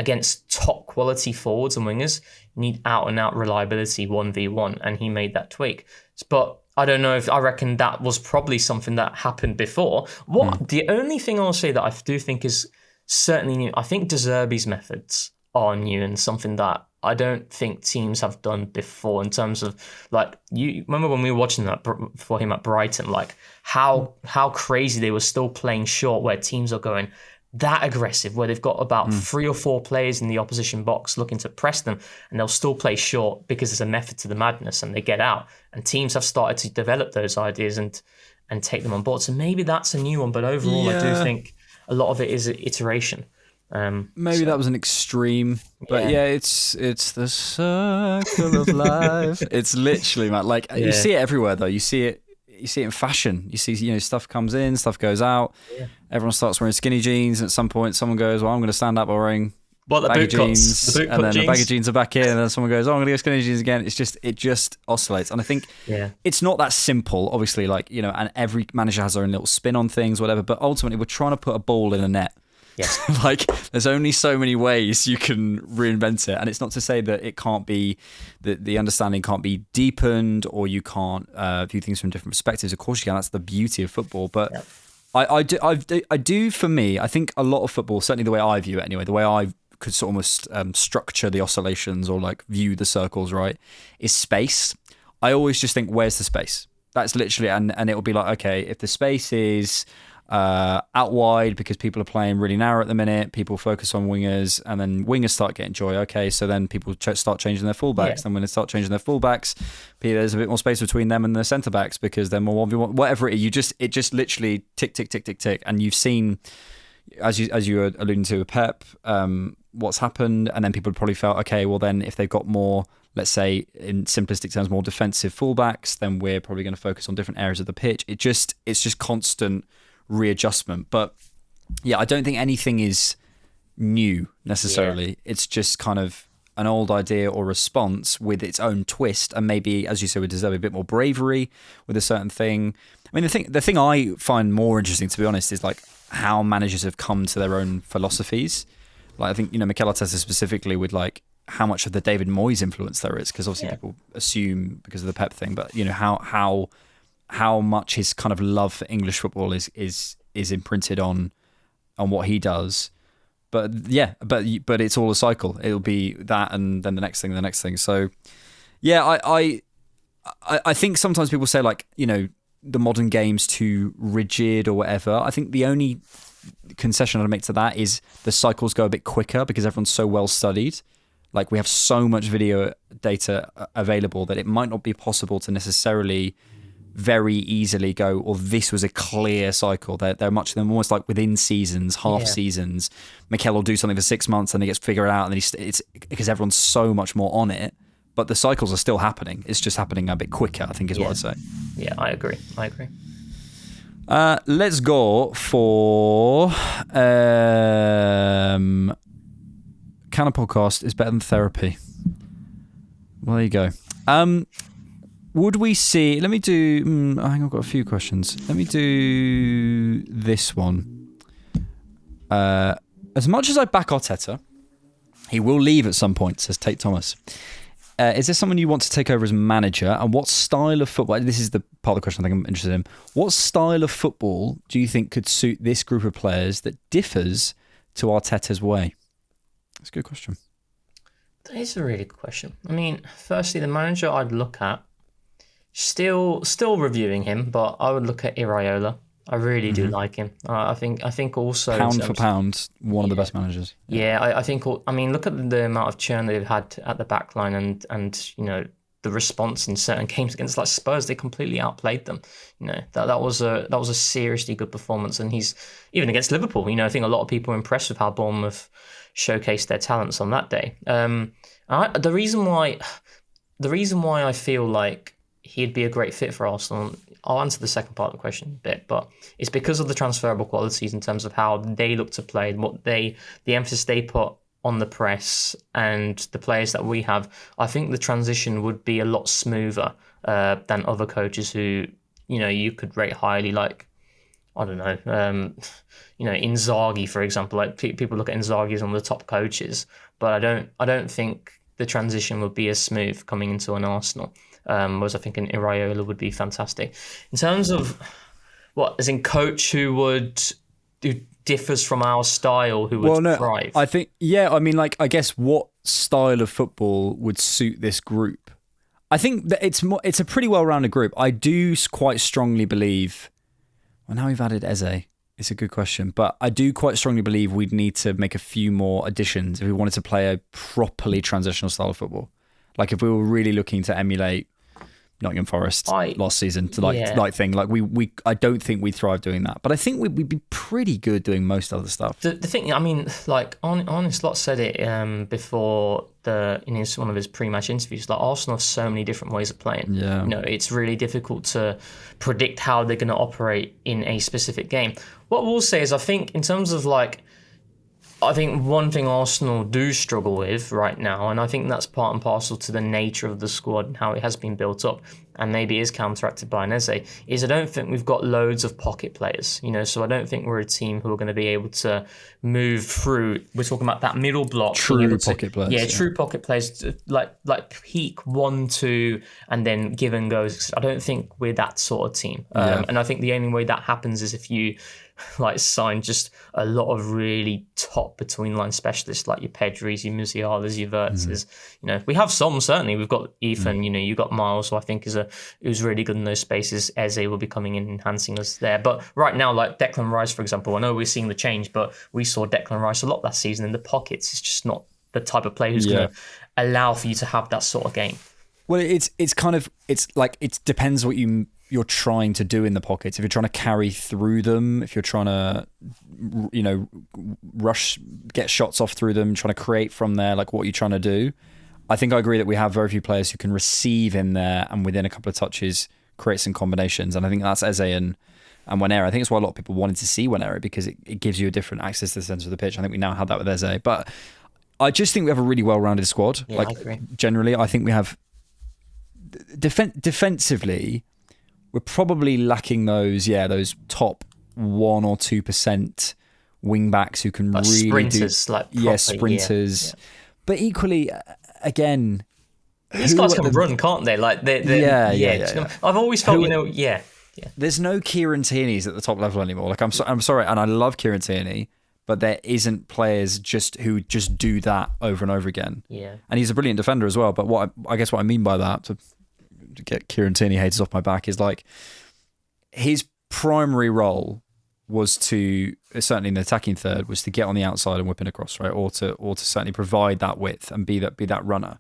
C: against top quality forwards and wingers, you need out and out reliability 1v1, and he made that tweak. But I don't know, if I reckon that was probably something that happened before. The only thing I'll say that I do think is certainly new, I think De Zerbi's methods are new and something that I don't think teams have done before, in terms of, like, you remember when we were watching that for him at Brighton, like how crazy they were still playing short, where teams are going that aggressive, where they've got about 3 or 4 players in the opposition box looking to press them, and they'll still play short because there's a method to the madness, and they get out. And teams have started to develop those ideas and take them on board. So maybe that's a new one, but overall, I do think a lot of it is iteration.
B: Maybe that was an extreme, but it's the circle of life. It's literally, man. Like you see it everywhere, though. You see it in fashion. You see, stuff comes in, stuff goes out. Yeah. Everyone starts wearing skinny jeans, and at some point, someone goes, "Well, I'm going to stand up by wearing baggy jeans," and then the baggy jeans are back in, and then someone goes, "Oh, I'm going to go skinny jeans again." It just oscillates, and I think it's not that simple. Obviously, and every manager has their own little spin on things, whatever. But ultimately, we're trying to put a ball in a net.
C: Yes.
B: There's only so many ways you can reinvent it. And it's not to say that it can't be, that the understanding can't be deepened, or you can't view things from different perspectives. Of course you can. That's the beauty of football. But I do, for me, I think a lot of football, certainly the way I view it anyway, the way I could sort of almost structure the oscillations or view the circles, right, is space. I always just think, where's the space? That's literally, and it'll be like, okay, if the space is out wide because people are playing really narrow at the minute, people focus on wingers, and then wingers start getting joy. Okay, so then people start changing their fullbacks. Then when they start changing their fullbacks, there's a bit more space between them and the centre backs because they're more 1v1. Whatever it is, it just literally tick, tick, tick, tick, tick. And you've seen, as you were alluding to with Pep, what's happened, and then people probably felt, okay, well then if they've got more, let's say in simplistic terms, more defensive fullbacks, then we're probably going to focus on different areas of the pitch. It's just constant readjustment. But yeah, I don't think anything is new necessarily. It's just kind of an old idea or response with its own twist, and maybe, as you said, we deserve a bit more bravery with a certain thing. I mean, the thing I find more interesting, to be honest, is how managers have come to their own philosophies. I think Mikel Arteta specifically, with how much of the David Moyes influence there is, because obviously people assume because of the Pep thing, but how much his kind of love for English football is imprinted on what he does. But but it's all a cycle. It'll be that, and then the next thing. So yeah, I think sometimes people say the modern game's too rigid or whatever. I think the only concession I'd make to that is the cycles go a bit quicker because everyone's so well studied. We have so much video data available that it might not be possible to necessarily very easily go, well, this was a clear cycle. They're much of them almost within seasons, half seasons. Mikel will do something for 6 months and he gets figured out, and then it's because everyone's so much more on it. But the cycles are still happening. It's just happening a bit quicker, I think, is what I'd say.
C: Yeah, I agree.
B: Let's go for Can a podcast is better than therapy. Well, there you go. Would we see... Let me do... I think I've got a few questions. Let me do this one. As much as I back Arteta, he will leave at some point, says Tate Thomas. Is there someone you want to take over as manager? And what style of football... This is the part of the question I think I'm interested in. What style of football do you think could suit this group of players that differs to Arteta's way? That's a good question.
C: That is a really good question. I mean, firstly, the manager I'd look at, still reviewing him, but I would look at Iraola. I really do like him. I think also
B: pound for pound, one of the best managers.
C: Yeah, I think. I mean, look at the amount of churn they've had at the back line, and the response in certain games against Spurs, they completely outplayed them. That was a seriously good performance, and he's even against Liverpool. I think a lot of people were impressed with how Bournemouth showcased their talents on that day. The reason why I feel like he'd be a great fit for Arsenal, I'll answer the second part of the question a bit, but it's because of the transferable qualities in terms of how they look to play, the emphasis they put on the press, and the players that we have. I think the transition would be a lot smoother than other coaches who you could rate highly, I don't know, Inzaghi, for example. People look at Inzaghi as one of the top coaches, but I don't think the transition would be as smooth coming into an Arsenal. Whereas I think an Iraola would be fantastic. In terms of as in coach who differs from our style, who would thrive.
B: I think, I mean, I guess what style of football would suit this group? I think that it's a pretty well-rounded group. I do quite strongly believe. Well, now we've added Eze. It's a good question, but I do quite strongly believe we'd need to make a few more additions if we wanted to play a properly transitional style of football. Like if we were really looking to emulate Nottingham Forest last season to thing. Like we I don't think we'd thrive doing that, but I think we'd be pretty good doing most other stuff.
C: The thing, I mean, like Arne Slot said it before in one of his pre-match interviews. Like Arsenal have so many different ways of playing.
B: Yeah,
C: it's really difficult to predict how they're going to operate in a specific game. What we'll say is, I think in terms of I think one thing Arsenal do struggle with right now, and I think that's part and parcel to the nature of the squad and how it has been built up, and maybe is counteracted by an Eze, is I don't think we've got loads of pocket players, so I don't think we're a team who are going to be able to move through. We're talking about that middle block.
B: True pocket players.
C: Yeah, true pocket players, like peak 1-2 and then give and goes. I don't think we're that sort of team. And I think the only way that happens is if you sign just a lot of really top between line specialists like your Pedris, your Musialas, your Wirtzes. We have some, certainly. We've got Ethan, you've got Miles, who I think who's really good in those spaces. Eze will be coming in, enhancing us there. But right now, like Declan Rice, for example, I know we're seeing the change, but we saw Declan Rice a lot last season in the pockets. It's just not the type of player who's going to allow for you to have that sort of game.
B: Well, it depends what you're trying to do in the pockets. If you're trying to carry through them, if you're trying to, rush, get shots off through them, trying to create from there, like what you're trying to do. I think I agree that we have very few players who can receive in there and within a couple of touches create some combinations. And I think that's Eze and Wanera. I think it's why a lot of people wanted to see Wanera, because it gives you a different access to the centre of the pitch. I think we now have that with Eze. But I just think we have a really well-rounded squad.
C: Yeah, I agree.
B: Generally, I think we have defensively, we're probably lacking those top 1 or 2% wing backs who can really
C: sprinters,
B: do sprinters. Yeah. But equally, again,
C: these guys can run, can't they? I've always felt,
B: There's no Kieran Tierney's at the top level anymore. Like I'm sorry, and I love Kieran Tierney, but there isn't players who just do that over and over again.
C: Yeah,
B: and he's a brilliant defender as well. But what I mean by that, to get Kieran Tierney haters off my back, is like his primary role was to, certainly in the attacking third, was to get on the outside and whip it across, right, or to certainly provide that width and be that runner.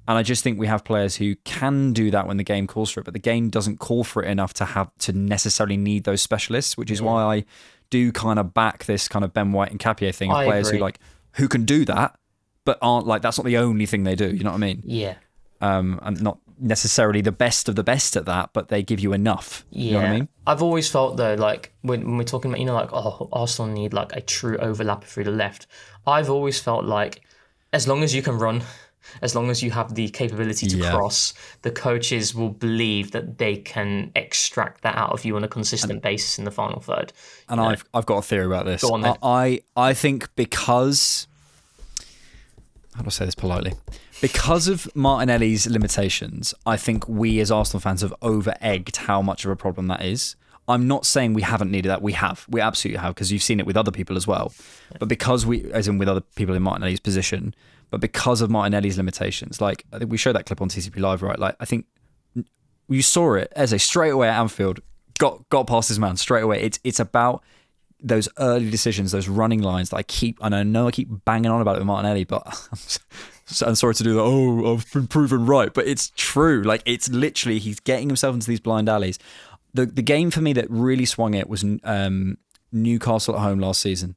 B: And I just think we have players who can do that when the game calls for it, but the game doesn't call for it enough to necessarily need those specialists, which is why I do kind of back this kind of Ben White and Capier thing of players who can do that, but aren't that's not the only thing they do. You know what I mean?
C: Yeah.
B: And not necessarily the best of the best at that, but they give you enough.
C: Yeah.
B: You know what I mean?
C: I've always felt though, when we're talking about, Arsenal need a true overlapper through the left. I've always felt like as long as you can run, as long as you have the capability to cross, the coaches will believe that they can extract that out of you on a consistent basis in the final third.
B: And I've got a theory about this.
C: Go on then.
B: I think because, how do I say this politely? Because of Martinelli's limitations, I think we as Arsenal fans have over-egged how much of a problem that is. I'm not saying we haven't needed that. We have. We absolutely have, because you've seen it with other people as well. But because as in with other people in Martinelli's position, but because of Martinelli's limitations, I think we showed that clip on TCP Live, right? I think you saw it, Eze straight away at Anfield, got past his man straight away. It's about those early decisions, those running lines that I know I keep banging on about it with Martinelli, but I'm sorry to do that. Oh, I've been proven right, but it's true. It's literally, he's getting himself into these blind alleys. The game for me that really swung it was Newcastle at home last season.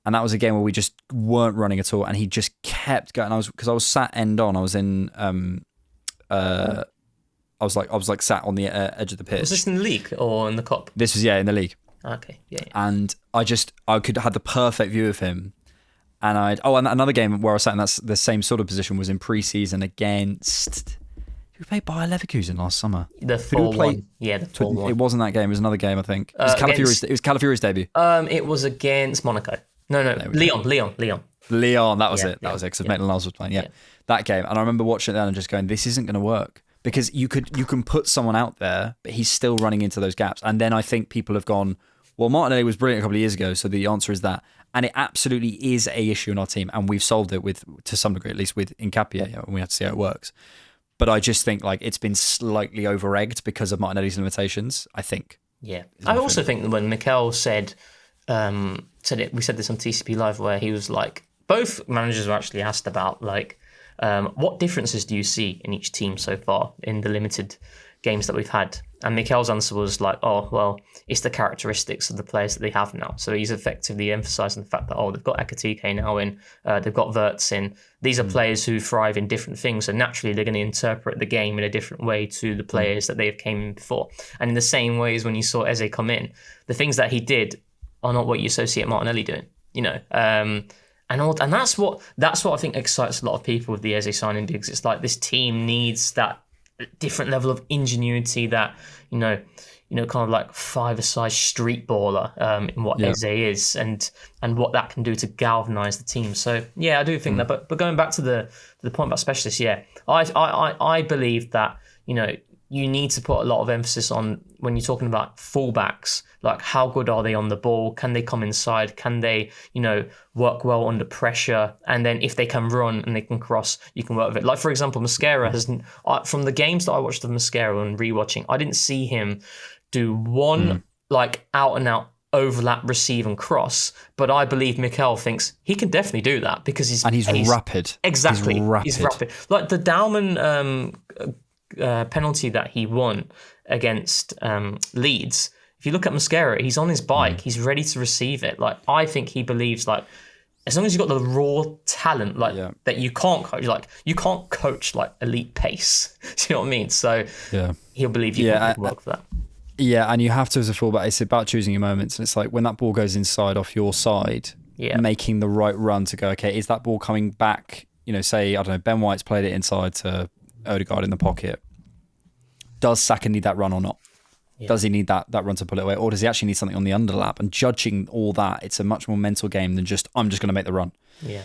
B: And that was a game where we just weren't running at all, and he just kept going. Because I was sat end on. I was in. I was sat on the edge of the pitch.
C: Was this in the league or in the cup?
B: This was in the league.
C: Okay, yeah.
B: And I could have the perfect view of him. And and another game where I was sat in the same sort of position was in pre-season against. Who played Bayer Leverkusen last summer?
C: The 4-1. Yeah, the 4-1.
B: It wasn't that game. It was another game, I think. It was Calafiori's debut.
C: It was against Monaco. No, Leon.
B: That was it. That was it, because Maitland-Niles was playing. Yeah, that game. And I remember watching it then and just going, this isn't going to work. Because you can put someone out there, but he's still running into those gaps. And then I think people have gone, well, Martinelli was brilliant a couple of years ago, so the answer is that. And it absolutely is a issue in our team, and we've solved it to some degree, at least with Nkapia, and we have to see how it works. But I just think it's been slightly over-egged because of Martinelli's limitations, I think.
C: Yeah. I also think that when Mikel said it, we said this on TCP Live, where he was like, both managers were actually asked about like, what differences do you see in each team so far in the limited games that we've had? And Mikel's answer was like, oh, well, it's the characteristics of the players that they have now. So he's effectively emphasising the fact that, they've got Ekatike now in, they've got Wirtz in. These are players who thrive in different things. So naturally, they're going to interpret the game in a different way to the players that they have came in before. And in the same way as when you saw Eze come in, the things that he did are not what you associate Martinelli doing, And that's what I think excites a lot of people with the Eze signing, because it's like this team needs that different level of ingenuity, that kind of like five-a-side street baller in what Eze is, and what that can do to galvanise the team. So yeah, I do think that. But going back to the point about specialists, I believe that you need to put a lot of emphasis on, when you're talking about fullbacks, like how good are they on the ball? Can they come inside? Can they, work well under pressure? And then if they can run and they can cross, you can work with it. Like, for example, Mosquera from the games that I watched of Mosquera and rewatching, I didn't see him do one like out and out overlap, receive and cross. But I believe Mikel thinks he can definitely do that, because he's
B: rapid.
C: Exactly. He's rapid. Like the Dalman penalty that he won against Leeds, if you look at Mosquera, he's on his bike, he's ready to receive it. Like, I think he believes, like, as long as you've got the raw talent, that you can't coach, like you can't coach like elite pace. Do you know what I mean? So he'll believe you can work for that.
B: Yeah, and you have to, as a fullback, it's about choosing your moments. And it's like when that ball goes inside off your side, making the right run to go, okay, is that ball coming back? Say, I don't know, Ben White's played it inside to Odegaard in the pocket. Does Saka need that run or not? Yeah. Does he need that run to pull it away? Or does he actually need something on the underlap? And judging all that, it's a much more mental game than just, I'm just going to make the run.
C: Yeah.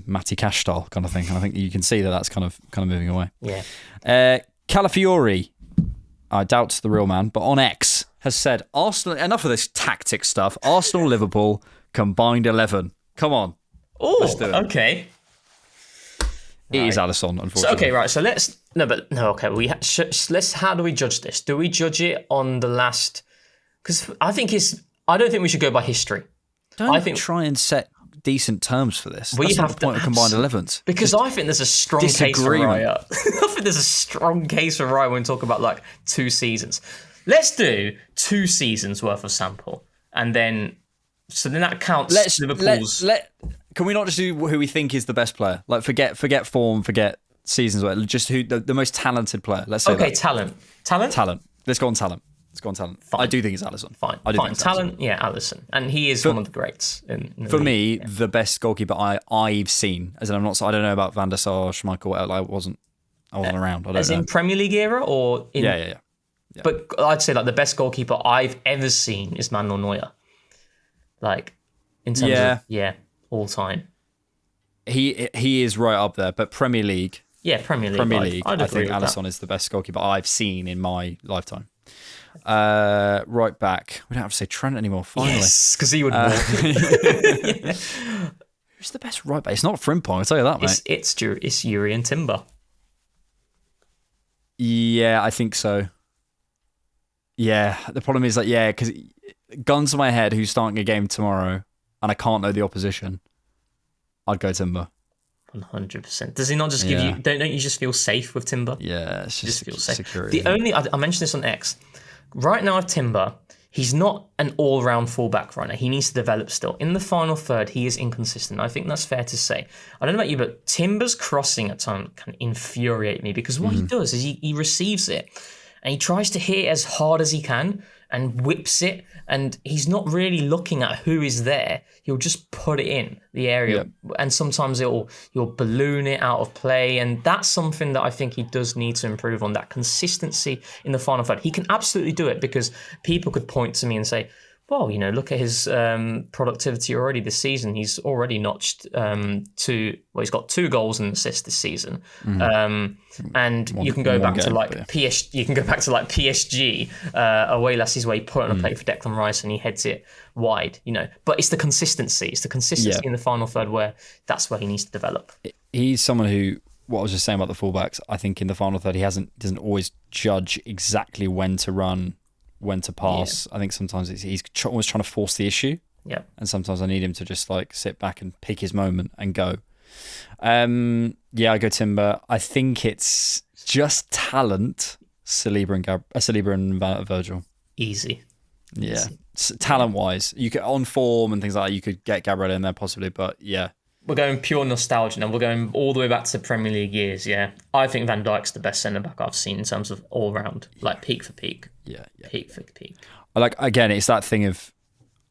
B: Matty Cash style kind of thing. And I think you can see that that's kind of moving away.
C: Yeah.
B: Calafiori, I doubt the real man, but on X has said, Arsenal, enough of this tactic stuff. Arsenal, Liverpool, combined 11. Come on.
C: Oh, okay.
B: It is Alisson, unfortunately.
C: So, okay, right. So let's. How do we judge this? Do we judge it on the last? Because I don't think we should go by history.
B: Try and set decent terms for this.
C: We
B: That's
C: have
B: not the point of combined 11s.
C: Because I think there's a strong case for Raya. I think there's a strong case for Raya when we talk about like 2 seasons. Let's do 2 seasons worth of sample, and then that counts Liverpool's.
B: Can we not just do who we think is the best player? Like, forget form, forget seasons. Just who the most talented player. Let's say
C: talent.
B: Let's go on talent.
C: Fine.
B: I do think it's Alisson.
C: Fine.
B: I do think it's
C: talent. Yeah, Alisson, and he is one of the greats.
B: For me, the best goalkeeper I've seen. As in, I don't know about Van der Sar, Schmeichel. I wasn't around. I don't know.
C: In Premier League era or in?
B: Yeah.
C: But I'd say like the best goalkeeper I've ever seen is Manuel Neuer. Like, in terms of all time.
B: He is right up there, but Premier League.
C: Yeah, Premier League.
B: I think Alisson is the best goalkeeper I've seen in my lifetime. Right back. We don't have to say Trent anymore, finally.
C: Yes, because he would walk.
B: Who's the best right back? It's not Frimpong, I'll tell you that, mate.
C: It's Yuri and Timber.
B: Yeah, I think so. Yeah, the problem is that, because guns to my head, who's starting a game tomorrow, and I can't know the opposition, I'd go Timber.
C: 100%. Does he not just give you? Don't you just feel safe with Timber?
B: Yeah, it's just
C: feel safe.
B: Security.
C: I mentioned this on X. Right now with Timber, he's not an all-round fullback runner. He needs to develop still. In the final third, he is inconsistent. I think that's fair to say. I don't know about you, but Timber's crossing at times can infuriate me, because what he does is he receives it and he tries to hit it as hard as he can and whips it, and he's not really looking at who is there. He'll just put it in the area, and sometimes he'll balloon it out of play, and that's something that I think he does need to improve on, that consistency in the final third. He can absolutely do it, because people could point to me and say, well, look at his productivity already this season. He's already notched he's got 2 goals and assists this season. And you can go back to PSG. You can go back to like PSG away last season, where he put on a plate for Declan Rice and he heads it wide. But it's the consistency. It's the consistency in the final third where that's where he needs to develop.
B: He's someone who, what I was just saying about the fullbacks, I think in the final third he doesn't always judge exactly when to run when to pass. I think sometimes he's always trying to force the issue.
C: Yeah.
B: And sometimes I need him to just like sit back and pick his moment and go. Yeah, I go Timber. I think it's just talent. Saliba and Virgil.
C: Easy.
B: Yeah. Talent-wise, you could on form and things like that. You could get Gabriel in there possibly, but yeah.
C: We're going pure nostalgia now. We're going all the way back to Premier League years. Yeah, I think Van Dijk's the best centre back I've seen in terms of all round, like peak for peak.
B: Yeah.
C: Peak for peak.
B: Like again, it's that thing of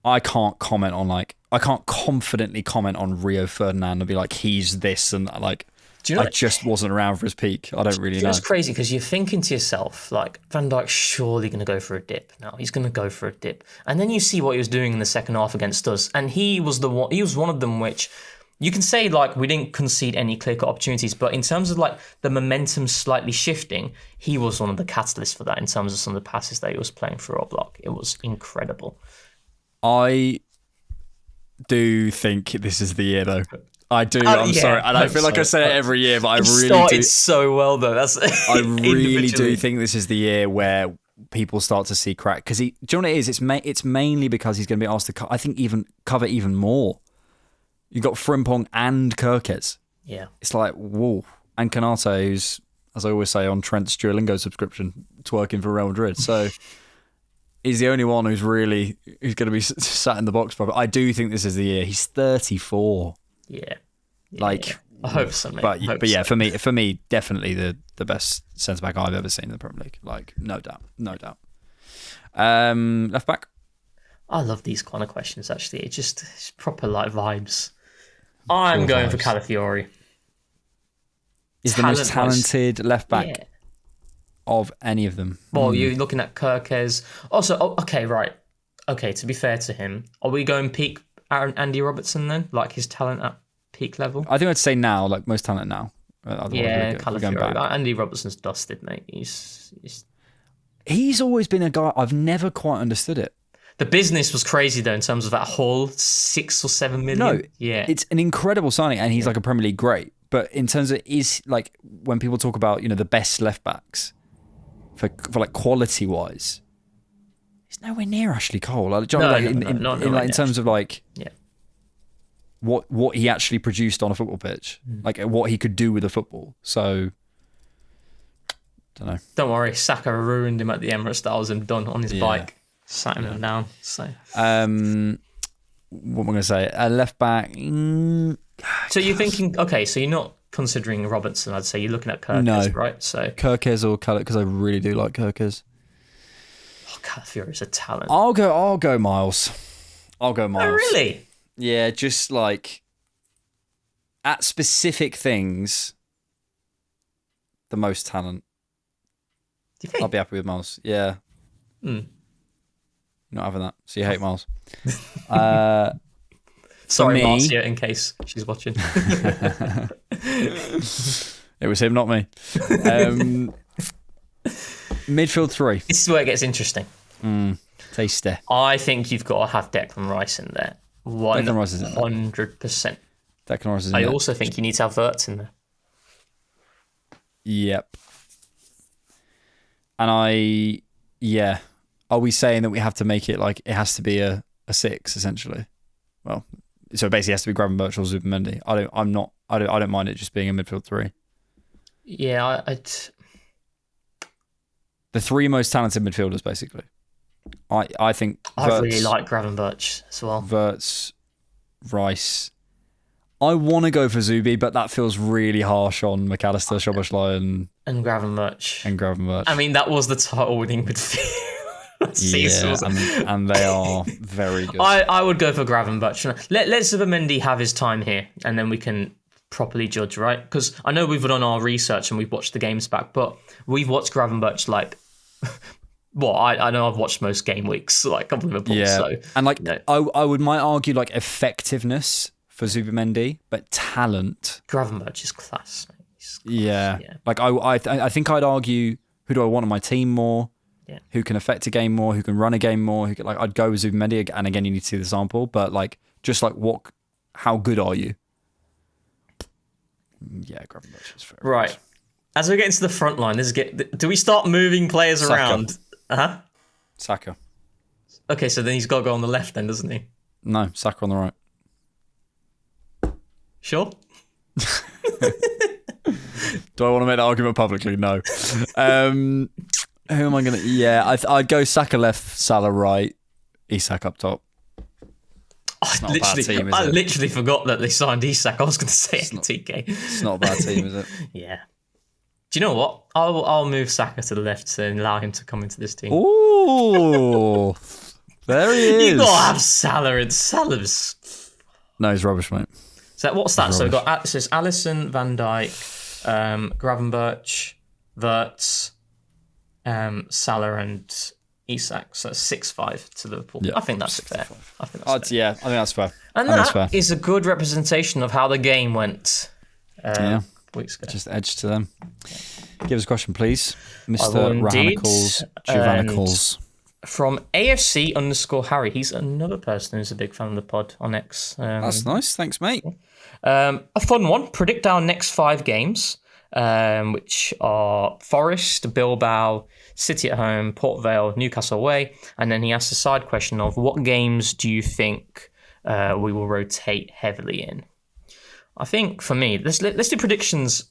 B: I can't confidently comment on Rio Ferdinand and be like he's this and like. Do you know I just wasn't around for his peak. I don't really know.
C: It's crazy because you're thinking to yourself, like, Van Dijk's surely going to go for a dip now. He's going to go for a dip. And then you see what he was doing in the second half against us. And he was one of them which you can say, like, we didn't concede any clear-cut opportunities. But in terms of, like, the momentum slightly shifting, he was one of the catalysts for that in terms of some of the passes that he was playing through our block. It was incredible.
B: I do think this is the year, though. I do. I'm sorry, and I feel like I say it every year, but I really
C: started
B: do.
C: So well though.
B: I really do think this is the year where people start to see crack. Because do you know what it is? It's mainly because he's going to be asked to. I think cover even more. You got Frimpong and Kirkes.
C: Yeah,
B: it's like whoa. And Canate, who's, as I always say, on Trent's Duolingo subscription, twerking for Real Madrid. So he's the only one who's going to be sat in the box. But I do think this is the year. He's 34.
C: Yeah.
B: Like
C: I hope so, mate.
B: But yeah, for me, definitely the best centre back I've ever seen in the Premier League. Like no doubt. Left back.
C: I love these kind of questions. Actually, it's proper like vibes. I'm going for Calafiori.
B: Is the most talented left back of any of them.
C: Well, you're looking at Kirkes. Also, okay, right. Okay, to be fair to him, are we going peak Andy Robertson then? Like his talent at peak level?
B: I think I'd say now, like most talent now.
C: Calafiori. Andy Robertson's dusted, mate.
B: He's always been a guy, I've never quite understood it.
C: The business was crazy though in terms of that whole 6 or 7 million.
B: No, it's an incredible signing and he's like a Premier League great. But in terms of like when people talk about, the best left backs for like quality wise, he's nowhere near Ashley Cole. Like, in terms of like what he actually produced on a football pitch, like what he could do with a football. So, don't know.
C: Don't worry, Saka ruined him at the Emirates Styles and done on his bike, sat him down. So,
B: what am I going to say? A left back.
C: So you're thinking, okay, so you're not considering Robertson. I'd say you're looking at Kirkes, right? So
B: Kirkes or Callett, because I really do like Kirkes.
C: Calafiori is a talent.
B: I'll go Miles. Oh,
C: really?
B: Yeah, just like at specific things, the most talent.
C: Do you think?
B: I'll be happy with Miles. Yeah. Not having that. So you hate Miles.
C: Sorry, Marcia, in case she's watching.
B: It was him, not me. Midfield 3.
C: This is where it gets interesting.
B: Tasty.
C: I think you've got to have Declan Rice in there.
B: Declan Rice is in there.
C: 100%.
B: Declan Rice is in there.
C: I also think you need to have Wirtz in there.
B: Yep. And are we saying that we have to make it like it has to be a 6 essentially? Well, so basically it has to be Gravenberch or Zubimendi. I don't mind it just being a midfield 3.
C: Yeah,
B: the 3 most talented midfielders, basically. I think
C: I really like Gravenberch as well.
B: Wirtz, Rice. I want to go for Zubi, but that feels really harsh on McAllister, Szoboszlai, and Gravenberch.
C: I mean, that was the title-winning midfield.
B: And they are very good.
C: I would go for Gravenberch. Let Zubimendi have his time here, and then we can properly judge, right? Because I know we've done our research and we've watched the games back, but we've watched Gravenberch like... Well, I know I've watched most game weeks, like of Liverpool.
B: Yeah,
C: so,
B: and like I might argue like effectiveness for Zubimendi, but talent.
C: Gravenberch is class.
B: Yeah, like I think I'd argue who do I want on my team more?
C: Yeah.
B: Who can affect a game more? Who can run a game more? I'd go with Zubimendi, and again, you need to see the sample, but like just like how good are you? Yeah, Gravenberch is fair.
C: Right. As we get into the front line, do we start moving players
B: Saka.
C: around?
B: Saka.
C: Okay, so then he's got to go on the left then, doesn't he?
B: No, Saka on the right.
C: Sure.
B: Do I want to make that argument publicly? No. Who am I going to... Yeah, I'd go Saka left, Salah right, Isak up top. It's not a bad team, is
C: I
B: it?
C: literally forgot that they signed Isak. I was going to say TK.
B: It's not a bad team, is it?
C: Yeah. Do you know what? I'll move Saka to the left and allow him to come into this team.
B: Ooh. There he is.
C: You got to have Salah, and Salah's...
B: No, he's rubbish, mate.
C: So what's that? So we've got Alisson, Van Dijk, Gravenberch, Wirtz, Salah and Isak. So 6-5 to Liverpool.
B: Yeah,
C: I think that's fair. I think that's fair.
B: Yeah, I think that's fair.
C: And that is a good representation of how the game went weeks ago.
B: Just edge to them. Give us a question, please. Mr.
C: Indeed.
B: Jovanicals.
C: From AFC_Harry. He's another person who's a big fan of the pod on X.
B: That's nice. Thanks, mate.
C: A fun one. Predict our next 5 games, which are Forest, Bilbao, City at home, Port Vale, Newcastle away. And then he asks a side question of what games do you think we will rotate heavily in? I think for me, let's do predictions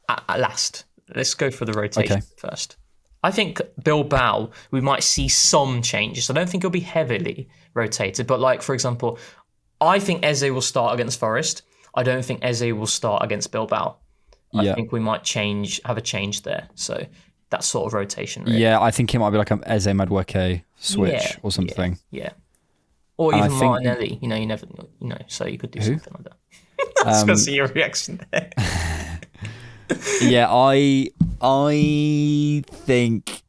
C: at last. Let's go for the rotation first. I think Bilbao, we might see some changes. I don't think it'll be heavily rotated. But like, for example, I think Eze will start against Forest. I don't think Eze will start against Bilbao. I think we might have a change there. So that sort of rotation. Really.
B: Yeah, I think it might be like an Eze Madueke switch or something.
C: Yeah. Or even Martinelli. You never know. So you could do something like that. I was going to see your reaction there.
B: Yeah, I think...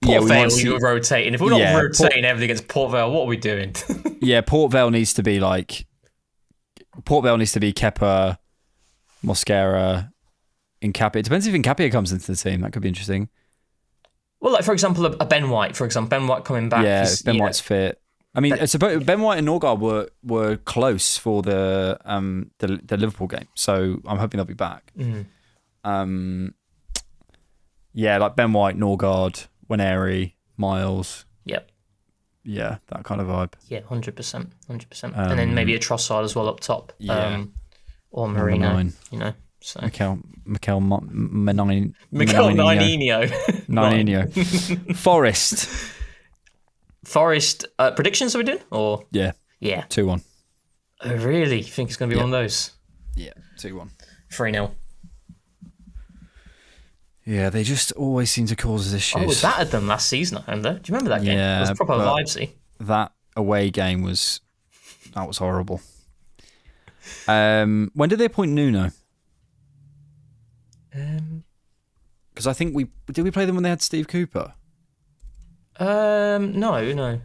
C: Port Vale, we were rotating. If we're not rotating everything against Port Vale, what are we doing?
B: Yeah, Port Vale needs to be Kepa, Mosquera, Nkapia. It depends if Nkapia comes into the team. That could be interesting.
C: Well, like, for example, a Ben White, Ben White coming back.
B: Yeah, Ben White's fit. I mean, Ben White and Norgard were close for the Liverpool game, so I'm hoping they'll be back. Yeah, like Ben White, Norgard, Waneri, Miles.
C: Yep.
B: Yeah, that kind of vibe.
C: Yeah, 100%. And then maybe a Trossard as well up top.
B: Yeah.
C: Or Merino, So.
B: Mikel
C: Nininho. Forest. Predictions are we doing? Or
B: Yeah. 2-1.
C: Oh, really? You think it's going to be one of those?
B: Yeah, 2-1.
C: 3-0.
B: Yeah, they just always seem to cause us issues.
C: Oh, we battered them last season at home, though. Do you remember that game?
B: Yeah,
C: it was proper vibesy.
B: That away game was horrible. When did they appoint Nuno? Because I think did we play them when they had Steve Cooper?
C: No. Nuno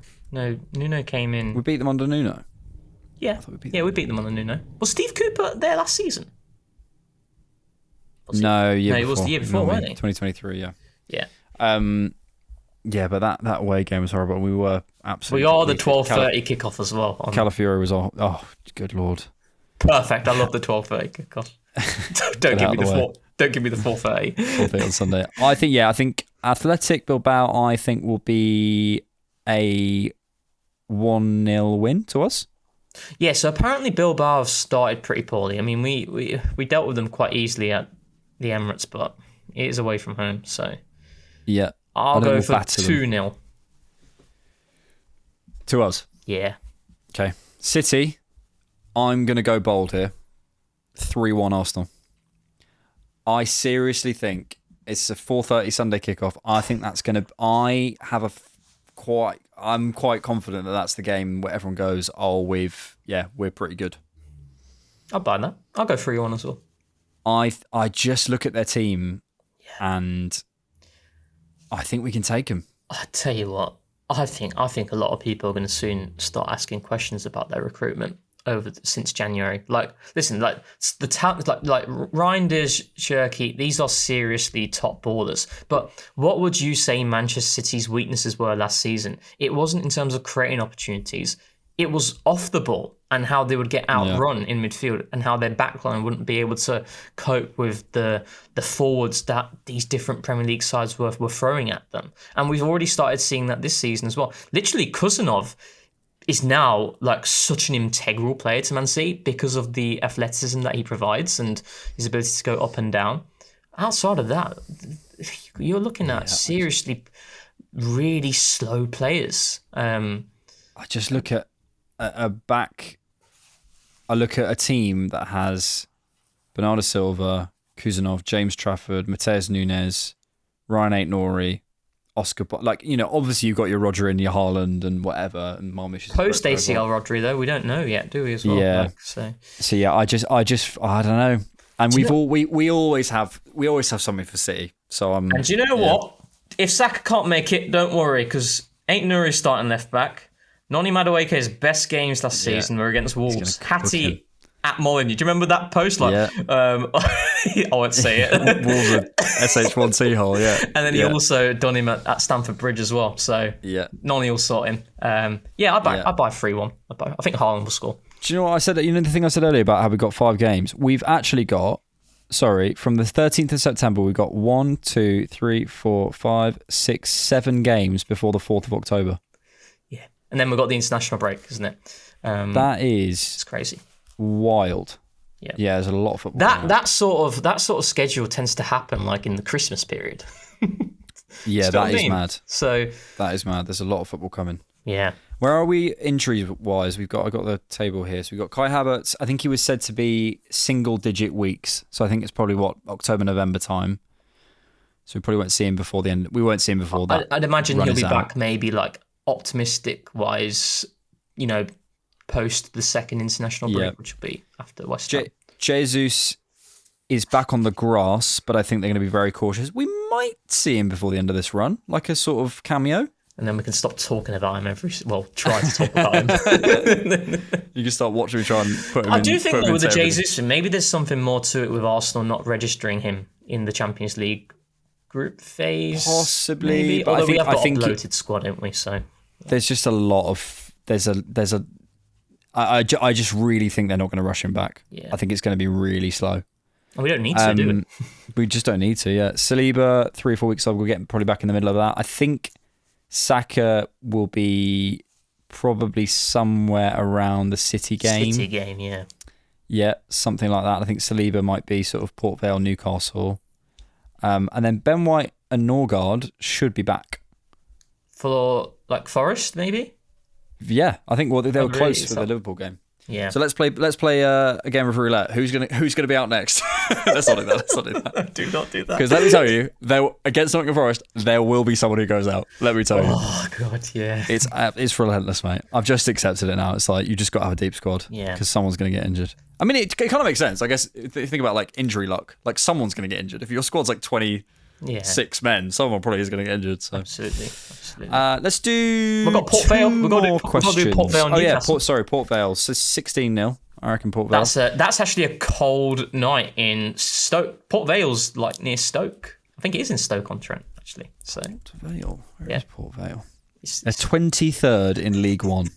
C: came in.
B: We beat them under Nuno.
C: Yeah, we beat them under Nuno. Was Steve Cooper there last season?
B: It was
C: the year before, wasn't he?
B: 2023, yeah.
C: Yeah.
B: Yeah, but that away game was horrible. We were absolutely...
C: We are the 12:30 kickoff as well.
B: Calafiori was all... Oh, good lord.
C: Perfect. I love the 12:30 kickoff. Don't give me the 4:30.
B: 4:30 on Sunday. I think Athletic Bilbao, will be a 1-0 win to us.
C: Yeah, so apparently Bilbao have started pretty poorly. I mean, we dealt with them quite easily at the Emirates, but it is away from home, so...
B: Yeah.
C: I'll go for 2-0.
B: To us?
C: Yeah.
B: Okay. City, I'm going to go bold here. 3-1 Arsenal. I seriously think it's a 4:30 Sunday kickoff. I think that's going to... I'm quite confident that that's the game where everyone goes, we're pretty good.
C: I'll buy that. I'll go 3-1 as well.
B: I just look at their team and I think we can take them.
C: I tell you what, I think a lot of people are going to soon start asking questions about their recruitment since January. Like, listen, like the talent, like Reinders, Cherky, these are seriously top ballers. But what would you say Manchester City's weaknesses were last season? It wasn't in terms of creating opportunities. It was off the ball. and how they would get outrun in midfield, and how their backline wouldn't be able to cope with the forwards that these different Premier League sides were throwing at them. And we've already started seeing that this season as well. Literally, Kusanov is now like such an integral player to Man City because of the athleticism that he provides and his ability to go up and down. Outside of that, you're looking at seriously really slow players.
B: I just look at a back. I look at a team that has Bernardo Silva, Kusanov, James Trafford, Mateus Nunes, Ryan Aït-Nouri, Oscar. Obviously you've got your Rodri and your Haaland and whatever, and Marmish.
C: Post ACL Rodri though, we don't know yet, do we? As well.
B: Yeah. So yeah, I don't know. And we always have something for City. So I'm.
C: And do you know what? If Saka can't make it, don't worry, because Aït-Nouri is starting left back. Noni Madueke's best games last season were against Wolves. Hattie at Molyneux. Do you remember that post? I won't say it.
B: Wolves at SH1T hole, yeah.
C: And then he also done him at Stamford Bridge as well. So Noni will sort him. I buy 3-1. I think Haaland will score. Do
B: you know what I said? You know the thing I said earlier about how we got 5 games? We've actually got, from the 13th of September, we've got 1, 2, 3, 4, 5, 6, 7 games before the 4th of October.
C: Yeah. And then we've got the international break, isn't it?
B: It's
C: crazy.
B: Wild. Yeah, there's a lot of football.
C: That sort of schedule tends to happen like in the Christmas period.
B: Yeah, that is mad.
C: So
B: that is mad. There's a lot of football coming.
C: Yeah.
B: Where are we injury wise? I got the table here. So we've got Kai Havertz. I think he was said to be single digit weeks. So I think it's probably October, November time. So we probably won't see him before the end. We won't see him before that.
C: I'd imagine he'll be back maybe like optimistic wise, post the second international break, which will be after West Ham.
B: Jesus is back on the grass, but I think they're going to be very cautious. We might see him before the end of this run, like a sort of cameo. And
C: then we can stop talking about him try to talk about him.
B: You can start watching me try and put him
C: I do think that with the Jesus, maybe there's something more to it with Arsenal not registering him in the Champions League group phase.
B: Possibly.
C: Maybe. Although we have got a bloated squad, don't we? So
B: there's just a lot of... I just really think they're not going to rush him back.
C: Yeah.
B: I think it's going to be really slow.
C: And we don't need to, do we?
B: We just don't need to, yeah. Saliba, 3 or 4 weeks old, we'll get probably back in the middle of that. I think Saka will be probably somewhere around the City game.
C: City game, yeah.
B: Yeah, something like that. I think Saliba might be sort of Port Vale, Newcastle. And then Ben White and Norgard should be back.
C: For, Forest, maybe?
B: Yeah, I think they were close for the Liverpool game.
C: Yeah.
B: So let's play a game of roulette. Who's gonna be out next? Let's not do that.
C: Do not do that.
B: Because let me tell you, against Nottingham Forest, there will be someone who goes out. Let me tell you.
C: Oh God, yeah.
B: It's relentless, mate. I've just accepted it now. It's like you just got to have a deep squad.
C: Yeah.
B: Because someone's gonna get injured. I mean, it kind of makes sense. I guess if you think about injury luck. Someone's gonna get injured. If your squad's 26 men, someone probably is going to get injured. So.
C: Absolutely.
B: Let's do.
C: We've got Port Vale. We've got to do Port Vale.
B: Port Vale. So 16-0. I reckon Port Vale.
C: That's actually a cold night in Stoke. Port Vale's near Stoke. I think it is in Stoke-on-Trent actually. So
B: Port Vale. Where is Port Vale?
C: They're
B: 23rd in League One.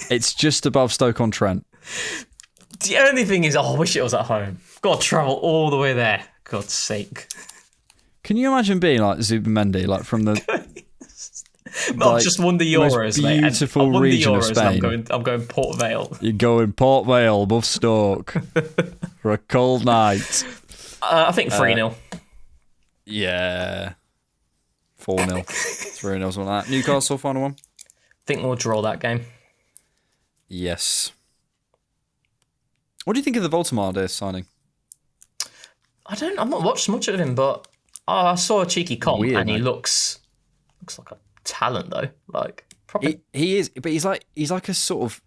B: It's just above Stoke-on-Trent.
C: The only thing is, I wish it was at home. Got to travel all the way there. God's sake.
B: Can you imagine being like Zubimendi, from the...
C: I've just won the Euros, mate.
B: Beautiful region of Spain.
C: I'm going Port Vale.
B: You're going Port Vale above Stoke for a cold night.
C: I think 3-0.
B: Yeah. 4-0. 3-0, something like that. Newcastle, final one?
C: I think we'll draw that game.
B: Yes. What do you think of the Voltemade signing?
C: I've not watched much of him, but I saw a cheeky comp, and he looks like a talent though. Probably
B: he is, but he's like a sort of,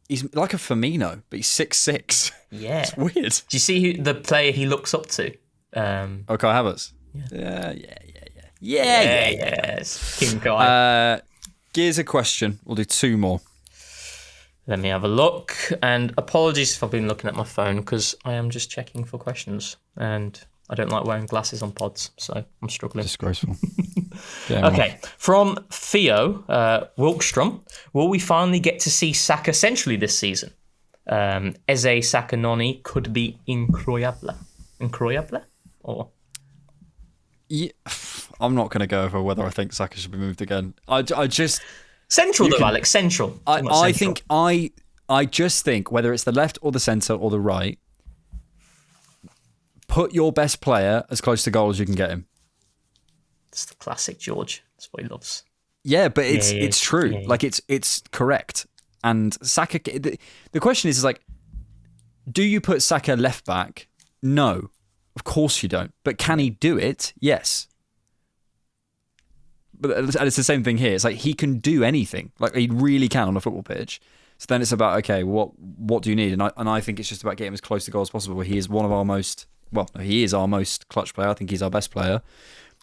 B: he's like a Firmino, but he's 6'6".
C: Yeah,
B: it's weird.
C: Do you see the player he looks up to?
B: Kai Havertz. Yeah.
C: King Kai.
B: Here's a question. We'll do 2 more.
C: Let me have a look. And apologies if I've been looking at my phone because I am just checking for questions. And I don't like wearing glasses on pods, so I'm struggling.
B: Disgraceful.
C: Okay, from Theo Wilkstrom, will we finally get to see Saka centrally this season? Eze Saka Noni could be incroyable. Incroyable? Or...
B: Yeah, I'm not going to go over whether I think Saka should be moved again. I just...
C: Central though, Alex, central.
B: I think I just think whether it's the left or the centre or the right, put your best player as close to goal as you can get him.
C: It's the classic George. That's what he loves.
B: Yeah, but it's true. Yeah. Like it's correct. And Saka, the question is like, do you put Saka left back? No, of course you don't. But can he do it? Yes. But it's the same thing here. It's like he can do anything. Like he really can on a football pitch. So then it's about, okay, what do you need? And I think it's just about getting him as close to goal as possible. He is one of our most, he is our most clutch player. I think he's our best player.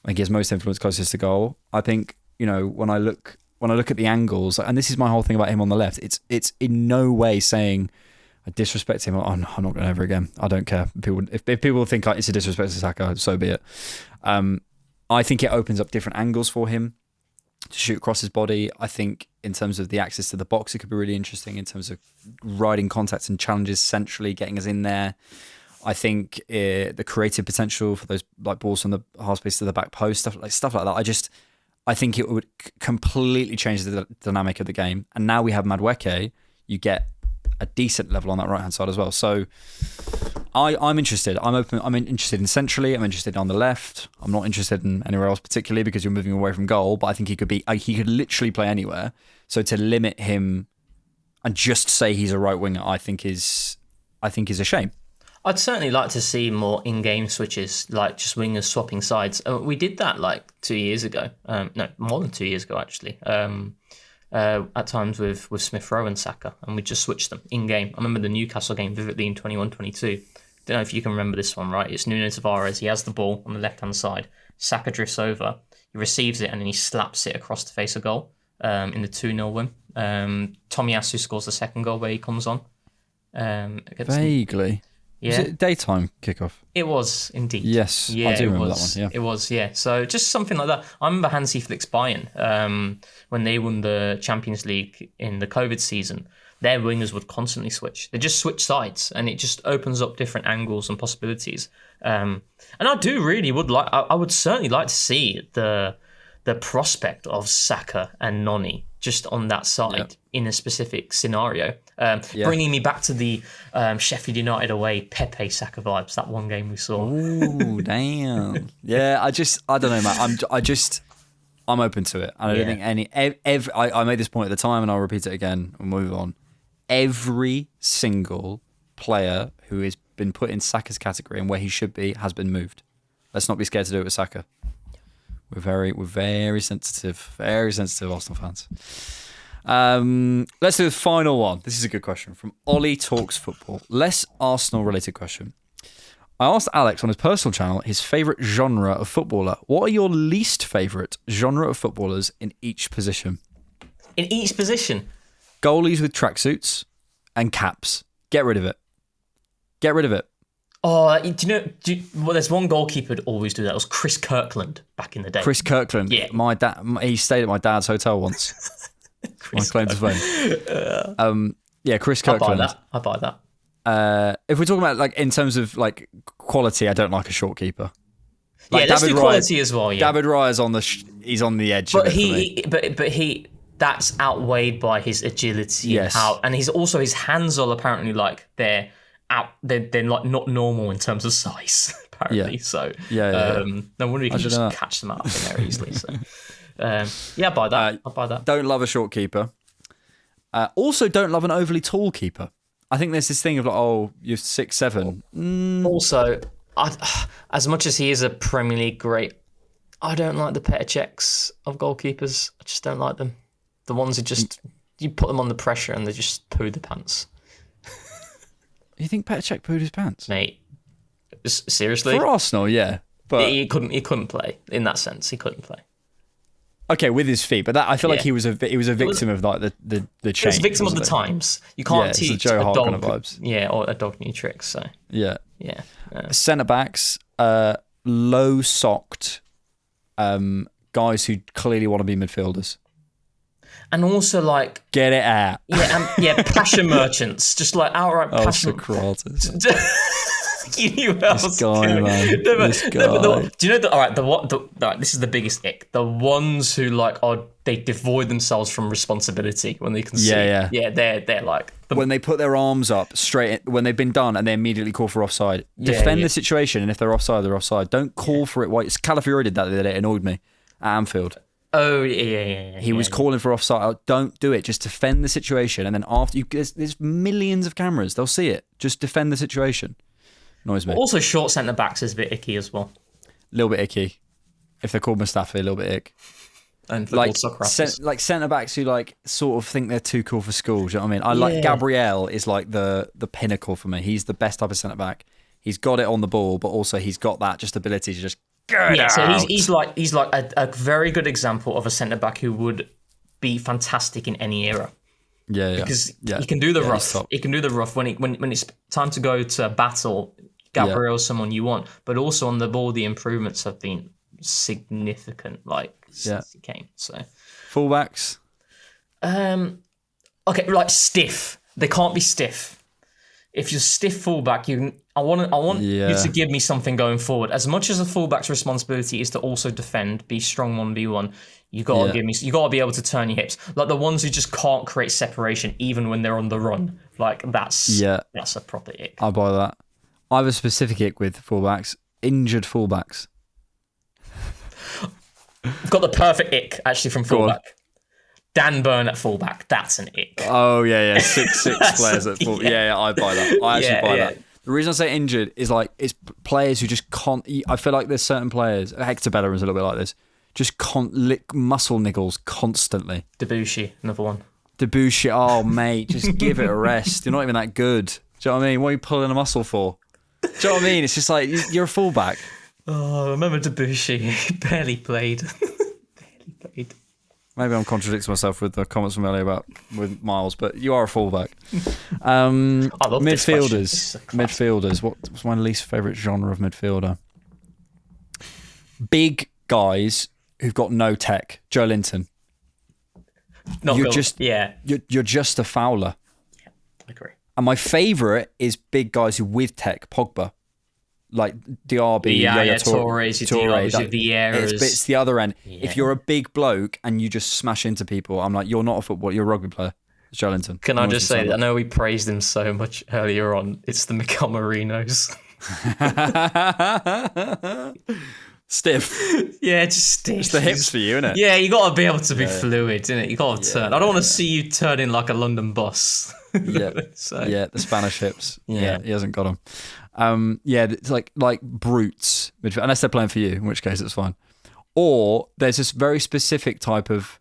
B: I think he has most influence closest to goal. I think, when I look at the angles, and this is my whole thing about him on the left, it's in no way saying I disrespect him. I'm not going ever again. I don't care. If people think it's a disrespect to Saka, so be it. I think it opens up different angles for him to shoot across his body. I think in terms of the access to the box, it could be really interesting in terms of riding contacts and challenges centrally, getting us in there. I think the creative potential for those like balls from the half space to the back post, stuff like that. I think it would completely change the dynamic of the game. And now we have Madueke, you get a decent level on that right hand side as well. So I'm interested. I'm open. I'm interested in centrally. I'm interested on the left. I'm not interested in anywhere else particularly because you're moving away from goal. But I think he could literally play anywhere. So to limit him and just say he's a right winger, I think is a shame.
C: I'd certainly like to see more in-game switches, like just wingers swapping sides. We did that like 2 years ago. No, more than 2 years ago actually. At times with Smith Rowe and Saka, and we just switched them in-game. I remember the Newcastle game vividly in 21-22. Don't know if you can remember this one, right? It's Nuno Tavares. He has the ball on the left-hand side. Saka drifts over. He receives it, and then he slaps it across the face of goal in the 2-0 win. Tomiyasu scores the second goal where he comes on.
B: Vaguely.
C: Yeah.
B: Was it daytime kickoff?
C: It was indeed.
B: Yes, yeah, I do remember that one. Yeah,
C: it was. Yeah, so just something like that. I remember Hansi Flick's Bayern when they won the Champions League in the COVID season. Their wingers would constantly switch. They just switch sides, and it just opens up different angles and possibilities. And I do really would like. I would certainly like to see the prospect of Saka and Noni just on that side in a specific scenario. Bringing me back to the Sheffield United away Pepe Saka vibes, that one game we saw.
B: Ooh, damn. Yeah, I don't know, man. I'm open to it. And I don't think I made this point at the time and I'll repeat it again and move on. Every single player who has been put in Saka's category and where he should be has been moved. Let's not be scared to do it with Saka. We're very sensitive Arsenal fans. Let's do the final one. This is a good question from Ollie Talks Football. Less Arsenal related question. I asked Alex on his personal channel his favourite genre of footballer. What are your least favourite genre of footballers in each position?
C: In each position?
B: Goalies with tracksuits and caps. Get rid of it. Get rid of it.
C: Oh, well, there's one goalkeeper who'd always do that. It was Chris Kirkland back in the day.
B: Chris Kirkland.
C: Yeah.
B: My dad. He stayed at my dad's hotel once. My claim to fame. Chris Kirkland.
C: I buy that.
B: If we're talking about like in terms of like quality, I don't like a short keeper.
C: Like let's do quality as well. Yeah.
B: David Raya's he's on the edge.
C: But he that's outweighed by his agility.
B: Yes.
C: And he's also his hands are apparently like they're like not normal in terms of size. Apparently, so no wonder you can just catch them up in there easily. So. I buy that. I buy that.
B: Don't love a short keeper. Also, don't love an overly tall keeper. I think there's this thing of like, oh, you're 6'7".
C: Also, as much as he is a Premier League great, I don't like the Petr Cechs of goalkeepers. I just don't like them. The ones who just you put them on the pressure and they just poo the pants.
B: You think Petr Cech pooed his pants,
C: mate? Seriously,
B: for Arsenal, yeah, but
C: he couldn't play in that sense. He couldn't play.
B: Okay, with his feet, but that I feel like he was a victim of like the change.
C: He was a victim of the times. You can't teach
B: Joe
C: a
B: Hart
C: dog,
B: kind of vibes.
C: or a dog new tricks. So
B: yeah.
C: Yeah.
B: Centre backs, low-socked guys who clearly want to be midfielders.
C: And also, like...
B: Get it out.
C: Passion merchants. Just, like, outright passion...
B: Socrates.
C: You knew what I was
B: man. This guy.
C: Do you know this is the biggest ick. The ones who, like, they devoid themselves from responsibility when they can see.
B: Yeah.
C: Yeah, they're like...
B: When they put their arms up straight, when they've been done and they immediately call for offside. Defend the situation, and if they're offside, they're offside. Don't call for it. Calafiori did that the other day. It annoyed me at Anfield.
C: Oh, yeah.
B: He was calling for offside. Don't do it. Just defend the situation. And then after there's millions of cameras. They'll see it. Just defend the situation. Annoys me.
C: Also, short centre-backs is a bit icky as well.
B: A little bit icky. If they're called Mustafi, a little bit ick.
C: And
B: like centre-backs who like sort of think they're too cool for school. Do you know what I mean? I like Gabriel is like the pinnacle for me. He's the best type of centre-back. He's got it on the ball, but also he's got that just ability to just get out.
C: So he's like a very good example of a centre back who would be fantastic in any era.
B: Yeah.
C: Because he can do the rough. He can do the rough when it's time to go to battle. Gabriel's someone you want, but also on the ball, the improvements have been significant. Since he came. So
B: fullbacks.
C: Okay, like stiff. They can't be stiff. If you're stiff fullback, I want you to give me something going forward. As much as a fullback's responsibility is to also defend, be strong 1v1, you gotta be able to turn your hips. Like the ones who just can't create separation even when they're on the run. Like that's a proper ick.
B: I buy that. I have a specific ick with fullbacks. Injured fullbacks.
C: I've got the perfect ick actually from fullback. Dan Burn at fullback. That's an ick.
B: Oh yeah. 6'6" players at fullback. Yeah, I buy that. I actually buy that. The reason I say injured is like it's players who just can't. I feel like there's certain players. Hector Bellerin's a little bit like this. Just can't lick muscle niggles constantly.
C: Debussy, another one.
B: Debussy, oh mate, just give it a rest. You're not even that good. Do you know what I mean? What are you pulling a muscle for? Do you know what I mean? It's just like you're a fullback.
C: Oh, I remember Debussy. He barely played.
B: Maybe I'm contradicting myself with the comments from earlier with Miles, but you are a fullback. Midfielders. Midfielders. What's my least favourite genre of midfielder? Big guys who've got no tech. Joe Linton. You're just a fouler.
C: Yeah, I agree.
B: And my favourite is big guys who with tech. Pogba. Like Diaby,
C: Torres, Vieira.
B: It's the other end.
C: Yeah.
B: If you're a big bloke and you just smash into people, I'm like, you're not a footballer, you're a rugby player. It's Joe Linton.
C: Can I just say that I know we praised him so much earlier on. It's the Mikel Merinos.
B: Stiff.
C: Yeah, just stiff.
B: It's the hips for you, isn't it?
C: Yeah, you got to be able to be fluid, innit? You got to turn. I don't want to see you turning like a London bus.
B: Yeah, the Spanish hips. Yeah, he hasn't got them. It's like brutes, unless they're playing for you, in which case it's fine. Or there's this very specific type of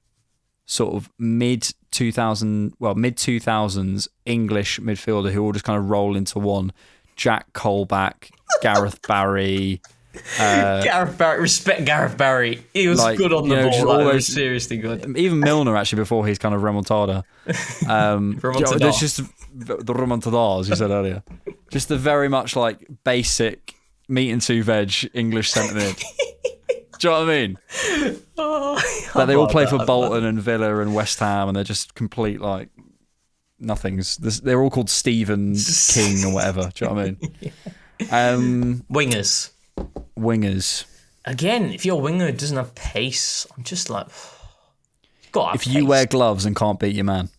B: sort of mid-2000s English midfielder who all just kind of roll into one. Jack Colback, Gareth Barry.
C: Respect Gareth Barry. He was good on the ball. He was seriously good.
B: Even Milner, actually, before he's kind of remontada. There's just the remontadas you said earlier. Just the very much like basic meat and two veg English centre mid. Do you know what I mean? Like they all play for Bolton and Villa and West Ham, and they're just complete like nothings. They're all called Stephen King or whatever. Do you know what I mean? Wingers.
C: Again, if your winger doesn't have pace, I'm just like,
B: if you wear gloves and can't beat your man,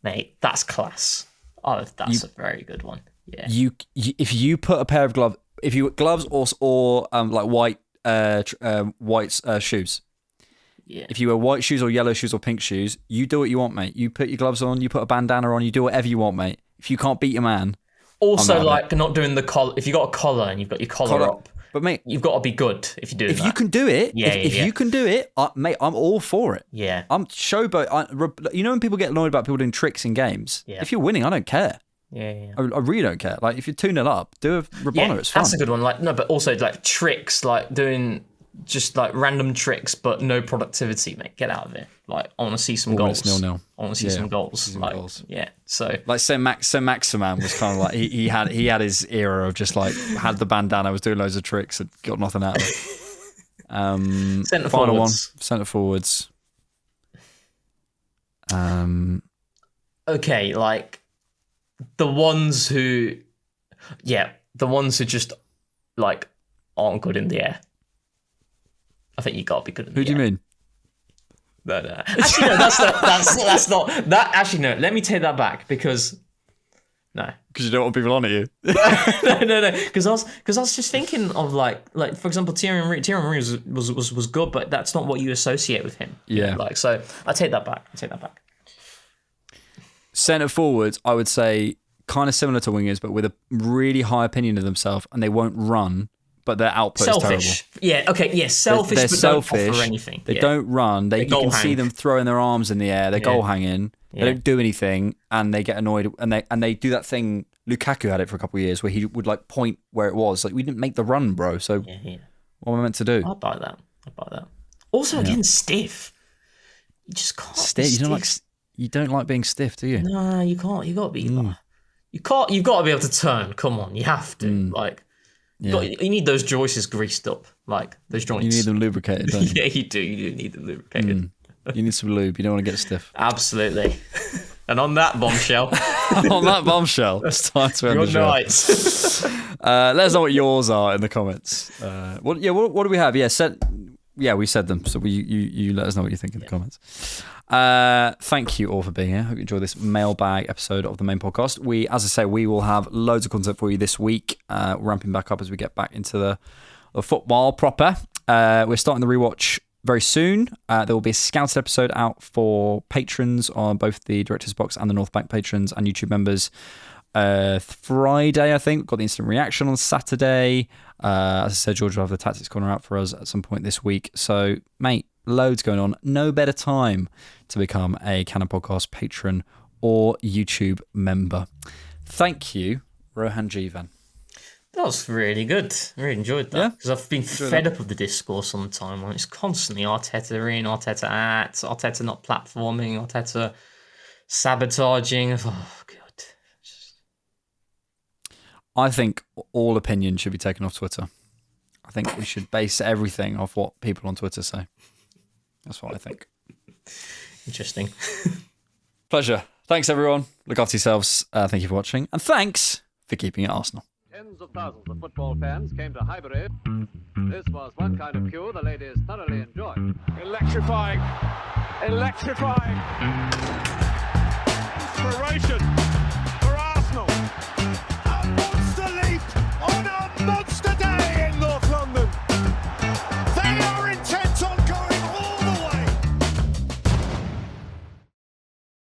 C: mate, that's class. Oh, that's a very good one. Yeah.
B: If you put a pair of gloves, or like white shoes.
C: Yeah.
B: If you wear white shoes or yellow shoes or pink shoes, you do what you want, mate. You put your gloves on, you put a bandana on, you do whatever you want, mate. If you can't beat your man.
C: Also, like not doing the collar. If you got a collar and you've got your collar up,
B: but mate,
C: you've got to be good if you do.
B: If you can do it, if you can do it, mate, I'm all for it.
C: Yeah,
B: I'm showboat. You know when people get annoyed about people doing tricks in games?
C: Yeah.
B: If you're winning, I don't care.
C: Yeah.
B: I really don't care. Like if you're 2-0 up, do a Rabona. It's fun.
C: That's a good one. Like no, but also like tricks, like doing just like random tricks, but no productivity, mate. Get out of it. Like, I want to see some goals.
B: 0-0.
C: I want to see some goals. Like, yeah. So
B: like Maximan was kind of like he had his era of just like had the bandana, was doing loads of tricks and got nothing out of it.
C: Centre
B: Final
C: forwards.
B: one, centre forwards.
C: Okay, like the ones who just like aren't good in the air. I think you gotta be good in the air.
B: Who do you mean?
C: No. Actually, no, that's not that. Actually, no. Let me take that back because no.
B: Because you don't want people on at you.
C: no. Because I was just thinking of like for example, Thierry Henry was good, but that's not what you associate with him.
B: Yeah.
C: Like, so I take that back.
B: Centre forwards, I would say, kind of similar to wingers, but with a really high opinion of themselves, and they won't run, but their output is terrible.
C: Yeah. Okay. Yeah. Selfish,
B: they're
C: but
B: selfish.
C: Don't offer anything.
B: They don't run. You can see them throwing their arms in the air. They're goal hanging. They don't do anything, and they get annoyed. And they do that thing. Lukaku had it for a couple of years where he would like point where it was. Like, we didn't make the run, bro. So what am I meant to do?
C: I buy that. Also, again, stiff. You just can't.
B: Stiff. You don't like being stiff, do you?
C: No, you can't. You got to be. You can't. You've got to be able to turn. Come on, you have to. You need those joists greased up, like those joints.
B: You need them lubricated, don't you?
C: Yeah, you do. You do need them lubricated.
B: You need some lube. You don't want to get stiff.
C: Absolutely. And on that bombshell.
B: It's time to end the show. Let us know what yours are in the comments. What do we have? We said them. So you let us know what you think in the comments. Thank you all for being here. Hope you enjoyed this mailbag episode of the main podcast. As I say, we will have loads of content for you this week. Ramping back up as we get back into the football proper. We're starting the rewatch very soon. There will be a scouted episode out for patrons on both the Director's Box and the North Bank patrons and YouTube members. Friday, I think. Got the instant reaction on Saturday. As I said, George will have the Tactics Corner out for us at some point this week. So, mate, loads going on. No better time to become a Cannon Podcast patron or YouTube member. Thank you, Rohan Jivan.
C: That was really good. I really enjoyed that. Because I've been fed up of the discourse on the timeline. It's constantly Arteta in, Arteta out, Arteta not platforming, Arteta sabotaging. Oh, God.
B: I think all opinions should be taken off Twitter. I think we should base everything off what people on Twitter say. That's what I think.
C: Interesting.
B: Pleasure. Thanks, everyone. Look after yourselves. Thank you for watching. And thanks for keeping it Arsenal.
A: Tens of thousands of football fans came to Highbury. This was one kind of queue the ladies thoroughly enjoyed.
D: Electrifying.